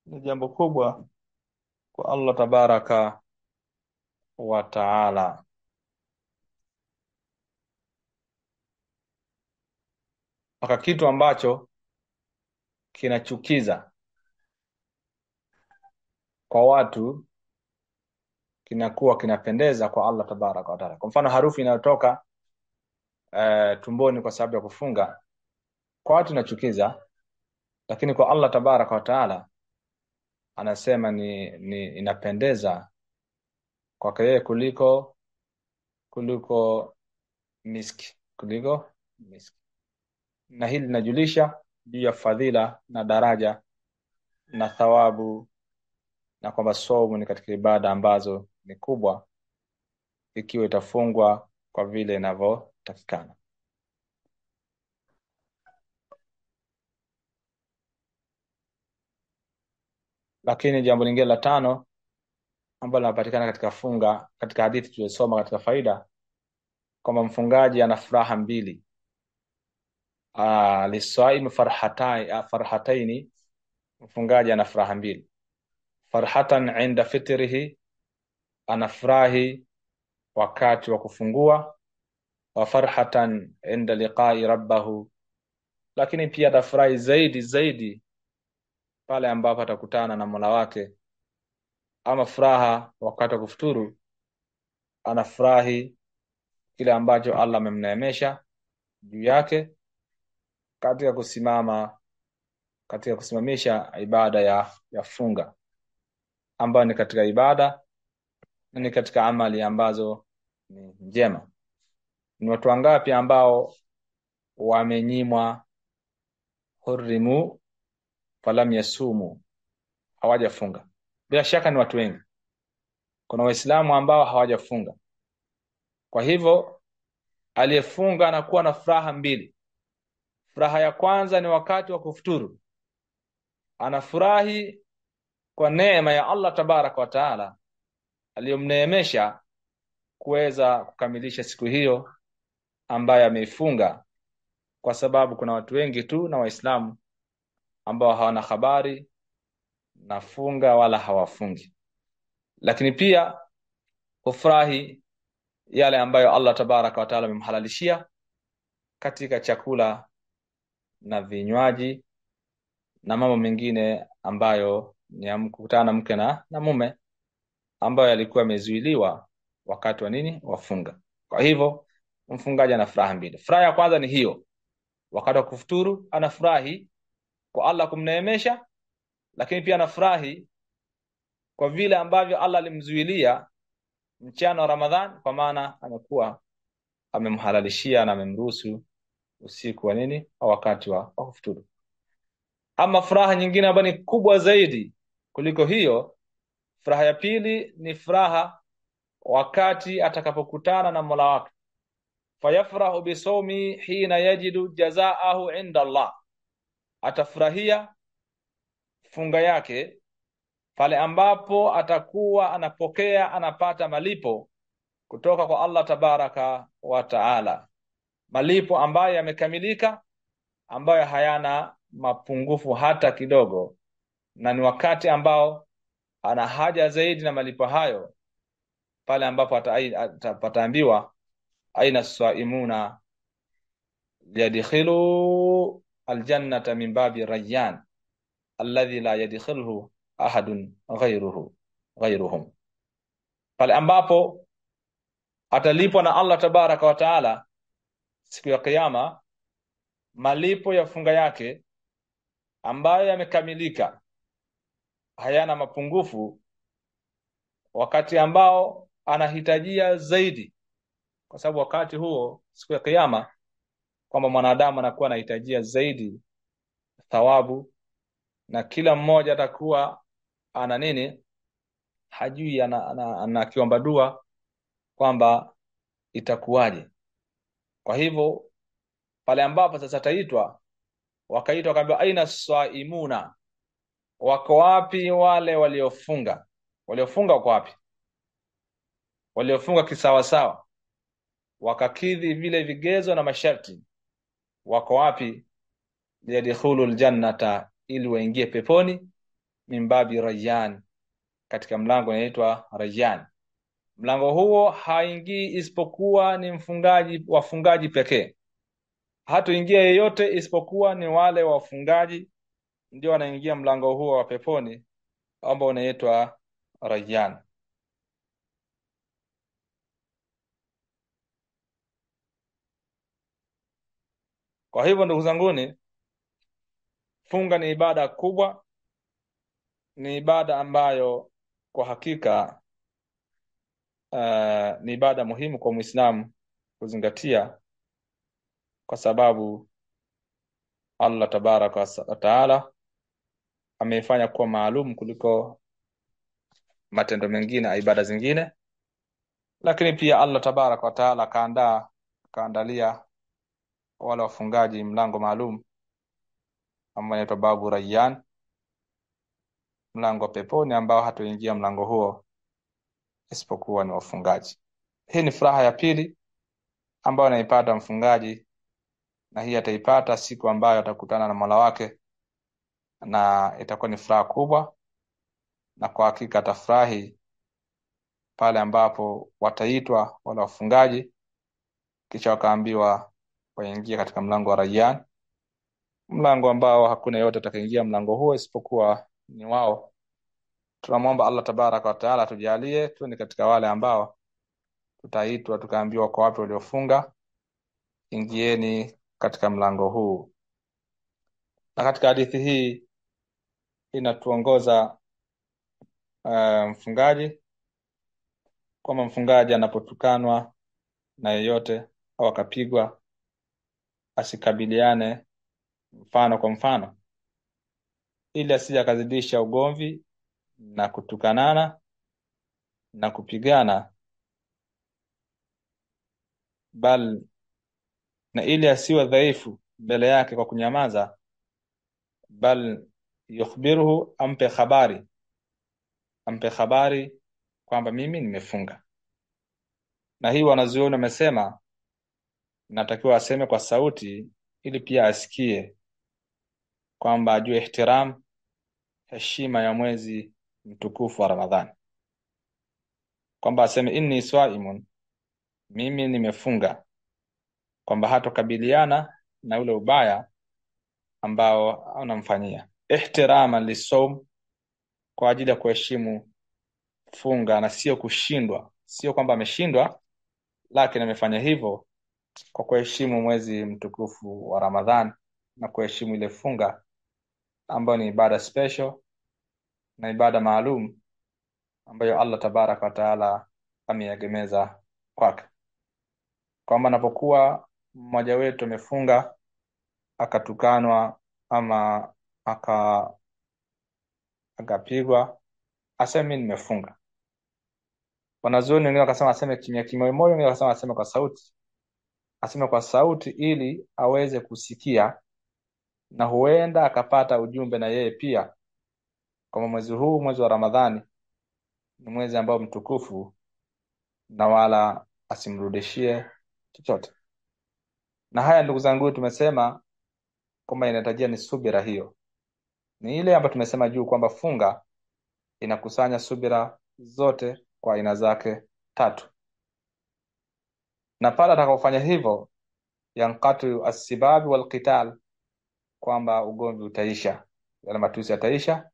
ni jambo kubwa kwa Allah tabaraka wa taala. Mpaka kitu ambacho kinachukiza kwa watu kinakuwa kinapendeza kwa Allah tabaraka wa taala. Kwa mfano, harufu inayotoka tumboni kwa sababu ya kufunga, kwa watu inachukiza, lakini kwa Allah tabaraka wa taala anasema ni inapendeza kwake yeye kuliko miski, kuliko miski. Na hili linajulisha juu ya fadhila na daraja na thawabu, na kwamba saumu ni katika ibada ambazo ni kubwa ikiwa itafungwa kwa vile inavyotakikana. Lakini jambo lingine la 5 ambalo linapatikana katika funga, katika hadithi tuliyosoma katika faida, kwamba mfungaji ana furaha mbili. Liswaim farhataini, mfungaji ana furaha mbili. Farhatan inda fitrihi, anafurahi wakati wa kufungua. Wa farhatan inda liqai rabbahu, lakini pia atafurahi zaidi pale ambapo atakutana na Mola wake. Ama furaha wakati wa kufuturu, anafurahi kile ambacho Allah amemneemesha juu yake katika kusimamisha ibada ya funga, ambayo ni katika ibada na ni katika amali ambazo ni njema. Ni watu wangapi ambao wamenyimwa hurrimu falam yasumu, hawajafunga? Bila shaka ni watu wengi. Kuna waislamu ambao hawajafunga. Kwa hivyo aliyefunga anakuwa na furaha mbili. Furaha ya kwanza ni wakati wa kufuturu, anafurahi kwa neema ya Allah tabaraka wa taala aliyomneemesha kuweza kukamilisha siku hiyo ambayo ameifunga, kwa sababu kuna watu wengi tu na waislamu ambao hawana habari na funga wala hawafungi. Lakini pia hufurahi yale ambayo Allah tabaraka wa taala amemhalalishia katika chakula na vinywaji na mambo mengine ambayo ni kukutana na mke na mume, ambayo yalikuwa yamezuiliwa wakati wa nini, wafunga. Kwa hivyo mfungaji ana furaha mbili. Furaha ya kwanza ni hiyo, wakati wa kufuturu anafurahi kwa Allah kumneemesha, lakini pia anafurahi kwa vile ambavyo Allah alimzuilia mchana wa Ramadhan, kwa maana amekuwa amemhalalishia na amemruhusu usiku wa nini, au wakati wa kufuturu. Ama furaha nyingine ambayo ni kubwa zaidi kuliko hiyo, furaha ya pili ni furaha wakati atakapokutana na Mola wake. Fayafrahu bisawmi hina yajidu jazaahu inda Allah, atafurahia funga yake pale ambapo atakuwa anapata malipo kutoka kwa Allah tabaraka wa taala, malipo ambayo yamekamilika, ambayo hayana mapungufu hata kidogo, na ni wakati ambao ana haja zaidi na malipo hayo, pale ambapo ataambiwa aina saimuna yadkhilu aljannata min babi rayyan alladhi la yadkhuluhu ahadun ghayruhum, pale ambapo atalipwa na Allah tabaraka wa taala siku ya kiyama malipo ya funga yake ambayo yamekamilika, hayana mapungufu, wakati ambao anahitajia zaidi, kwa sababu wakati huo siku ya kiyama kwamba mwanadamu anakuwa anahitajia zaidi thawabu, na kila mmoja atakuwa ana nini, hajui, anakiomba dua kwamba itakuwaje. Kwa hivyo pale ambapo sasa wakaitwa kaambiwa aina saimuna, wako wapi wale waliofunga? Waliofunga wako wapi? Waliofunga kisawasawa, wakakidhi vile vigezo na masharti, wako wapi? Liyadkhulu aljannata, ili waingie peponi, min babi rayyan, katika mlango unaitwa Rayyan. Mlango huo haingii isipokuwa ni wafungaji pekee, hatoingia yeyote isipokuwa ni wale wafungaji ndio wanaingia mlango huo wa peponi ambao unaitwa Rayyan. Kwa hivyo ndugu zanguni, funga ni ibada kubwa, ni ibada ambayo kwa hakika ni ibada muhimu kwa Muislamu kuzingatia, kwa sababu Allah tabaraka wa taala ameifanya kuwa maalum kuliko matendo mengine, ibada zingine. Lakini pia Allah tabaraka wa taala kaandalia wale wafungaji mlango maalum ambao unaitwa babu Rayyan, mlango wa peponi ambao hatoingia mlango huo isipokuwa ni wafungaji. Hii ni furaha ya pili ambayo anaipata mfungaji, na hii ataipata siku ambayo atakutana na Mola wake, na itakuwa ni furaha kubwa, na kwa hakika atafurahi pale ambapo wataitwa wale wafungaji, kisha wakaambiwa waingie katika mlango wa Rayyan, mlango ambao hakuna yote atakayeingia mlango huo isipokuwa ni wao. Tunamwomba Allah tabaraka wa taala tujalie tu ni katika wale ambao tutaitwa tukaambiwa kwa wapi waliofunga, ingieni katika mlango huu. Na katika hadithi hii inatuongoza mfungaji kwamba mfungaji anapotukanwa na yeyote au akapigwa, asikabiliane mfano kwa mfano, ili asije akazidisha ugomvi na kutukanana na kupigana, na ili asiwe dhaifu mbele yake kwa kunyamaza, bal yukhbiruhu, ampe habari kwamba mimi nimefunga. Na hii wanazuoni wamesema natakiwa aseme kwa sauti, ili pia asikie kwamba ajue ihtiram, heshima ya mwezi mtukufu wa Ramadhani, kwamba aseme inni swaimun, mimi nimefunga, kwamba hatokabiliana na ule ubaya ambao anamfanyia, ihtiraman lisawm, kwa ajili ya kuheshimu funga na sio kushindwa, sio kwamba ameshindwa, lakini amefanya hivyo kwa kuheshimu mwezi mtukufu wa Ramadhani na kuheshimu ile funga ambayo ni ibada special na ibada maalum ambayo Allah tabaraka wa taala ameegemeza kwake, kwamba anapokuwa mmoja wetu amefunga akatukanwa ama akapigwa, aseme mimi nimefunga. Wanazuoni wengine wakasema aseme kimya kimya moyo, wengine wakasema aseme kwa sauti. Aseme kwa sauti ili aweze kusikia, na huenda akapata ujumbe na yeye pia, kwamba mwezi huu, mwezi wa Ramadhani, ni mwezi ambao mtukufu, na wala asimrudishie chochote. Na haya ndugu zangu, tumesema kwamba inahitajia ni subira. Hiyo ni ile ambayo tumesema juu kwamba funga inakusanya subira zote kwa aina zake tatu, na pale atakapofanya hivyo, yanqatu as-sibab wal qital, kwamba ugomvi utaisha, yale matusi yataisha,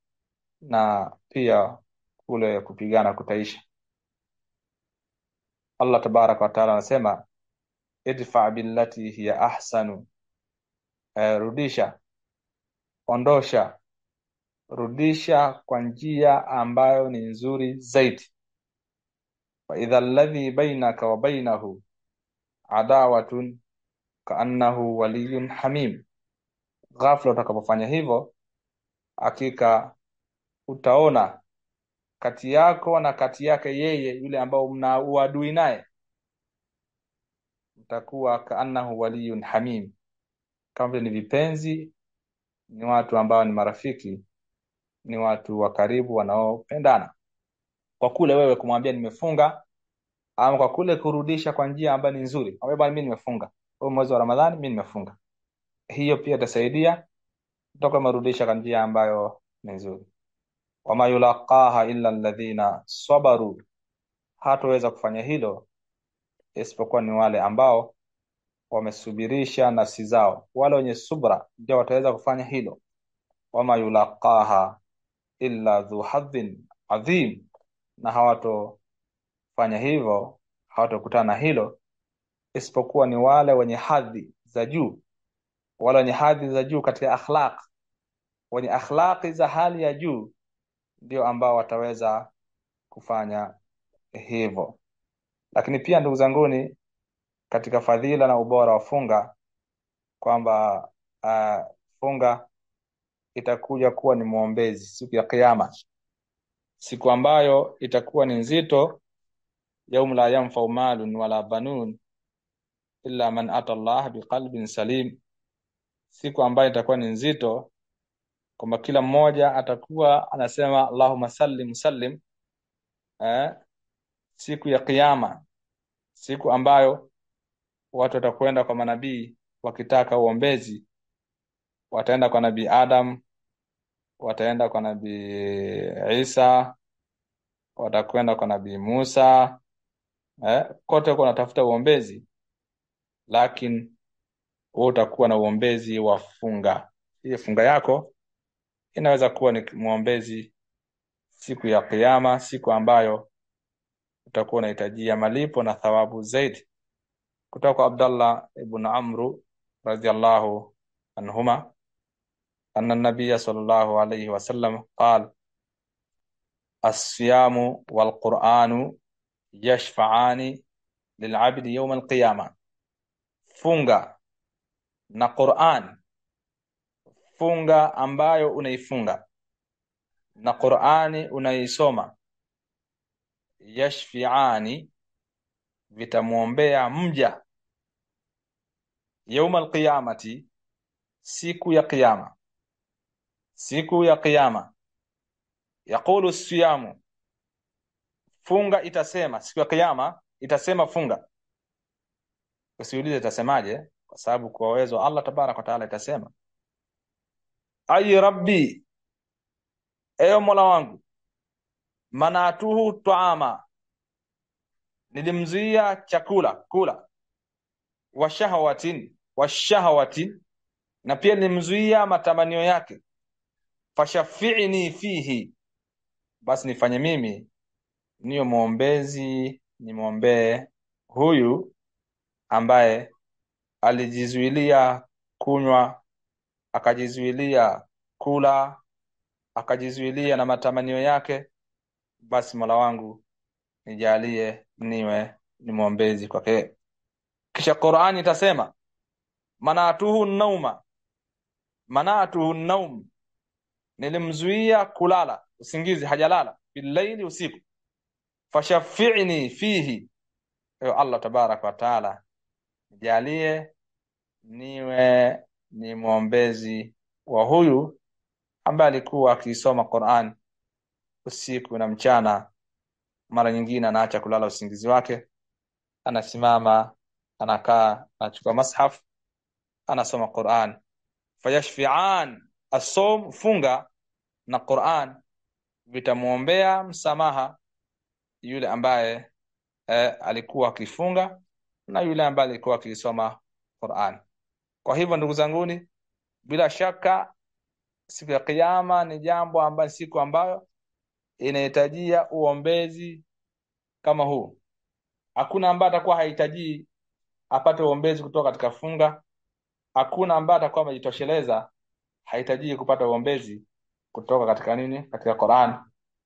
na pia kule kupigana kutaisha. Allah tabaraka wa taala anasema idfa billati hiya ahsanu, rudisha, ondosha, rudisha kwa njia ambayo ni nzuri zaidi. Fa idha alladhi bainaka wa bainahu adawatun kaannahu waliyun hamim, ghafla utakapofanya hivyo, hakika utaona kati yako na kati yake yeye yule ambao mna uadui naye, mtakuwa kaannahu waliyun hamim, kama vile ni vipenzi, ni watu ambao ni marafiki, ni watu wa karibu wanaopendana, kwa kule wewe kumwambia nimefunga, ama kwa kule kurudisha kwa njia ambayo ni nzuri, au bwana mimi nimefunga kwa mwezi wa Ramadhani, mimi nimefunga. Hiyo pia itasaidia kutoka marudisha kwa njia ambayo ni nzuri. Wama yulaqaha illa alladhina sabaru, hataweza kufanya hilo isipokuwa ni wale ambao wamesubirisha nafsi zao, wale wenye subra ndio wataweza kufanya hilo. Wama yulaqaha illa dhu hadhin adhim, na hawatofanya hivyo, hawatokutana na hilo isipokuwa ni wale wenye hadhi za juu, wale wenye hadhi za juu katika akhlaq, wenye akhlaqi za hali ya juu, ndio ambao wataweza kufanya hivyo. Lakini pia ndugu zanguni, katika fadhila na ubora wa funga, kwamba funga itakuja kuwa ni muombezi siku ya Kiyama, siku ambayo itakuwa ni nzito, yaum la yanfau malun wala banun illa man ata Allah biqalbin salim, siku ambayo itakuwa ni nzito, kwamba kila mmoja atakuwa anasema Allahumma sallim sallim, siku ya Kiyama, siku ambayo watu watakwenda kwa manabii wakitaka uombezi. Wataenda kwa nabii Adam, wataenda kwa nabii Isa, watakwenda kwa nabii Musa, kote kwa natafuta uombezi. Lakini wewe utakuwa na uombezi wa funga. Hii funga yako inaweza kuwa ni muombezi siku ya Kiyama, siku ambayo utakuwa unahitajia malipo na thawabu zaidi. Kutoka kwa Abdullah ibn Amru radhiyallahu anhuma anna an-nabiy sallallahu alayhi wasallam qala as-siyamu wal Qur'anu yashfa'ani lil'abdi yawm al-qiyamah. Funga na Qur'an, funga ambayo unaifunga na Qur'ani unaisoma, yashfi'ani, vitamuombea mja yawm al-qiyamati, siku ya Kiyama. Siku ya Kiyama, yaqulu as-siyamu, funga itasema siku ya Kiyama, itasema funga. Usiulize itasemaje, kwa sababu kwa uwezo Allah tabarak wa taala itasema, ay rabbi, eyo Mola wangu, manatuhu tuama, nilimzuia chakula kula, washahawati, na pia nilimzuia matamanio yake, fashafi'ni fihi, basi nifanye mimi niyo muombezi, nimwombee huyu ambaye alijizuilia kunywa, akajizuilia kula, akajizuilia na matamanio yake. Basi Mola wangu nijalie niwe ni muombezi kwake. Kisha Qur'ani itasema, manatuhu naum, nilimzuia kulala, usingizi, hajalala, billaili, usiku, fashafi'ni fihi, eyo Allah tabarak wa taala nijalie niwe ni muombezi wa huyu ambaye alikuwa akisoma Qur'an usiku na mchana. Mara nyingine anaacha kulala usingizi wake, anasimama, anakaa, anachukua mushaf, anasoma Qur'an. Fayashfi'an, as-sawm, funga na Qur'an vitamuombea msamaha yule ambaye alikuwa akifunga na yule ambaye alikuwa akisoma Qur'an. Kwa hivyo ndugu zanguni, bila shaka siku ya Kiyama ni jambo ambayo, siku ambayo inahitajia uombezi kama huu. Hakuna ambaye atakuwa hahitaji apate uombezi kutoka katika funga. Hakuna ambaye atakuwa amejitosheleza hahitaji kupata uombezi kutoka katika nini? Katika Qur'an.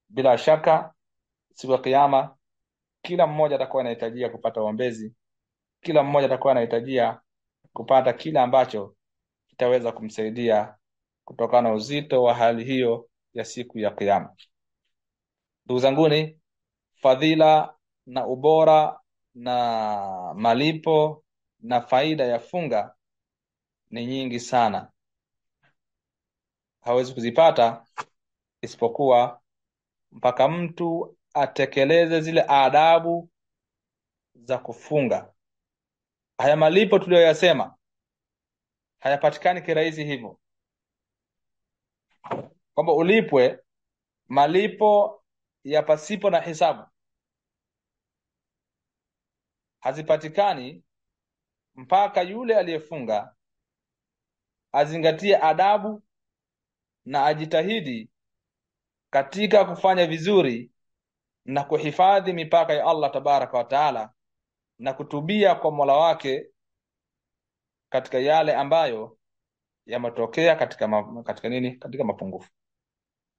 Bila shaka siku ya Kiyama kila mmoja atakuwa anahitajia kupata uombezi. Kila mmoja atakuwa anahitajia kupata kila ambacho kitaweza kumsaidia kutokana na uzito wa hali hiyo ya siku ya Kiyama. Ndugu zanguni, fadhila na ubora na malipo na faida ya funga ni nyingi sana, hawezi kuzipata isipokuwa mpaka mtu atekeleze zile adabu za kufunga. Haya malipo tuliyoyasema hayapatikani kirahisi hivyo, kwamba ulipwe malipo ya pasipo na hisabu. Hazipatikani mpaka yule aliyefunga azingatie adabu na ajitahidi katika kufanya vizuri na kuhifadhi mipaka ya Allah tabaraka wa taala na kutubia kwa Mola wake katika yale ambayo yametokea katika mapungufu.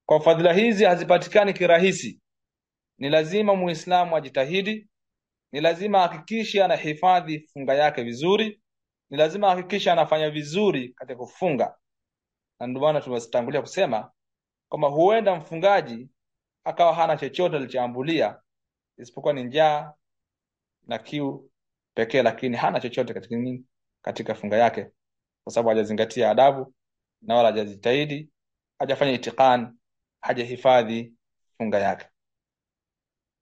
Kwa fadhila hizi hazipatikani kirahisi. Ni lazima Muislamu ajitahidi, ni lazima hakikisha anahifadhi funga yake vizuri, ni lazima hakikisha anafanya vizuri katika kufunga. Na ndio maana tumetangulia kusema kwamba huenda mfungaji akawa hana chochote alichoambulia isipokuwa ni njaa na kiu pekee, lakini hana chochote katika funga yake, kwa sababu hajazingatia adabu na wala hajajitahidi, hajafanya itiqan, hajahifadhi funga yake.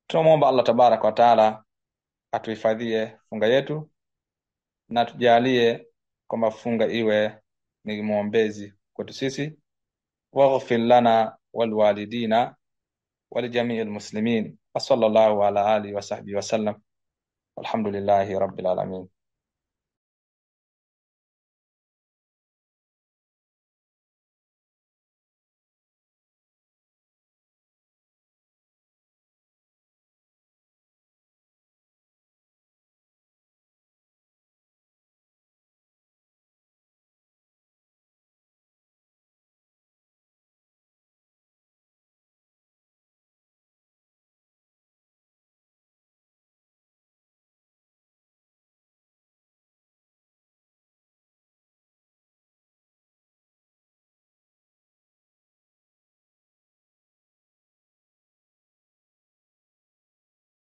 Tunamwomba Allah tabarak wa taala atuhifadhie funga yetu, na tujalie kwamba funga iwe ni muombezi kwetu sisi. Waghfir lana walwalidina walijamii almuslimin. Wa sallallahu ala alihi wa sahbihi wa sallam. Walhamdulillahi rabbil alamin.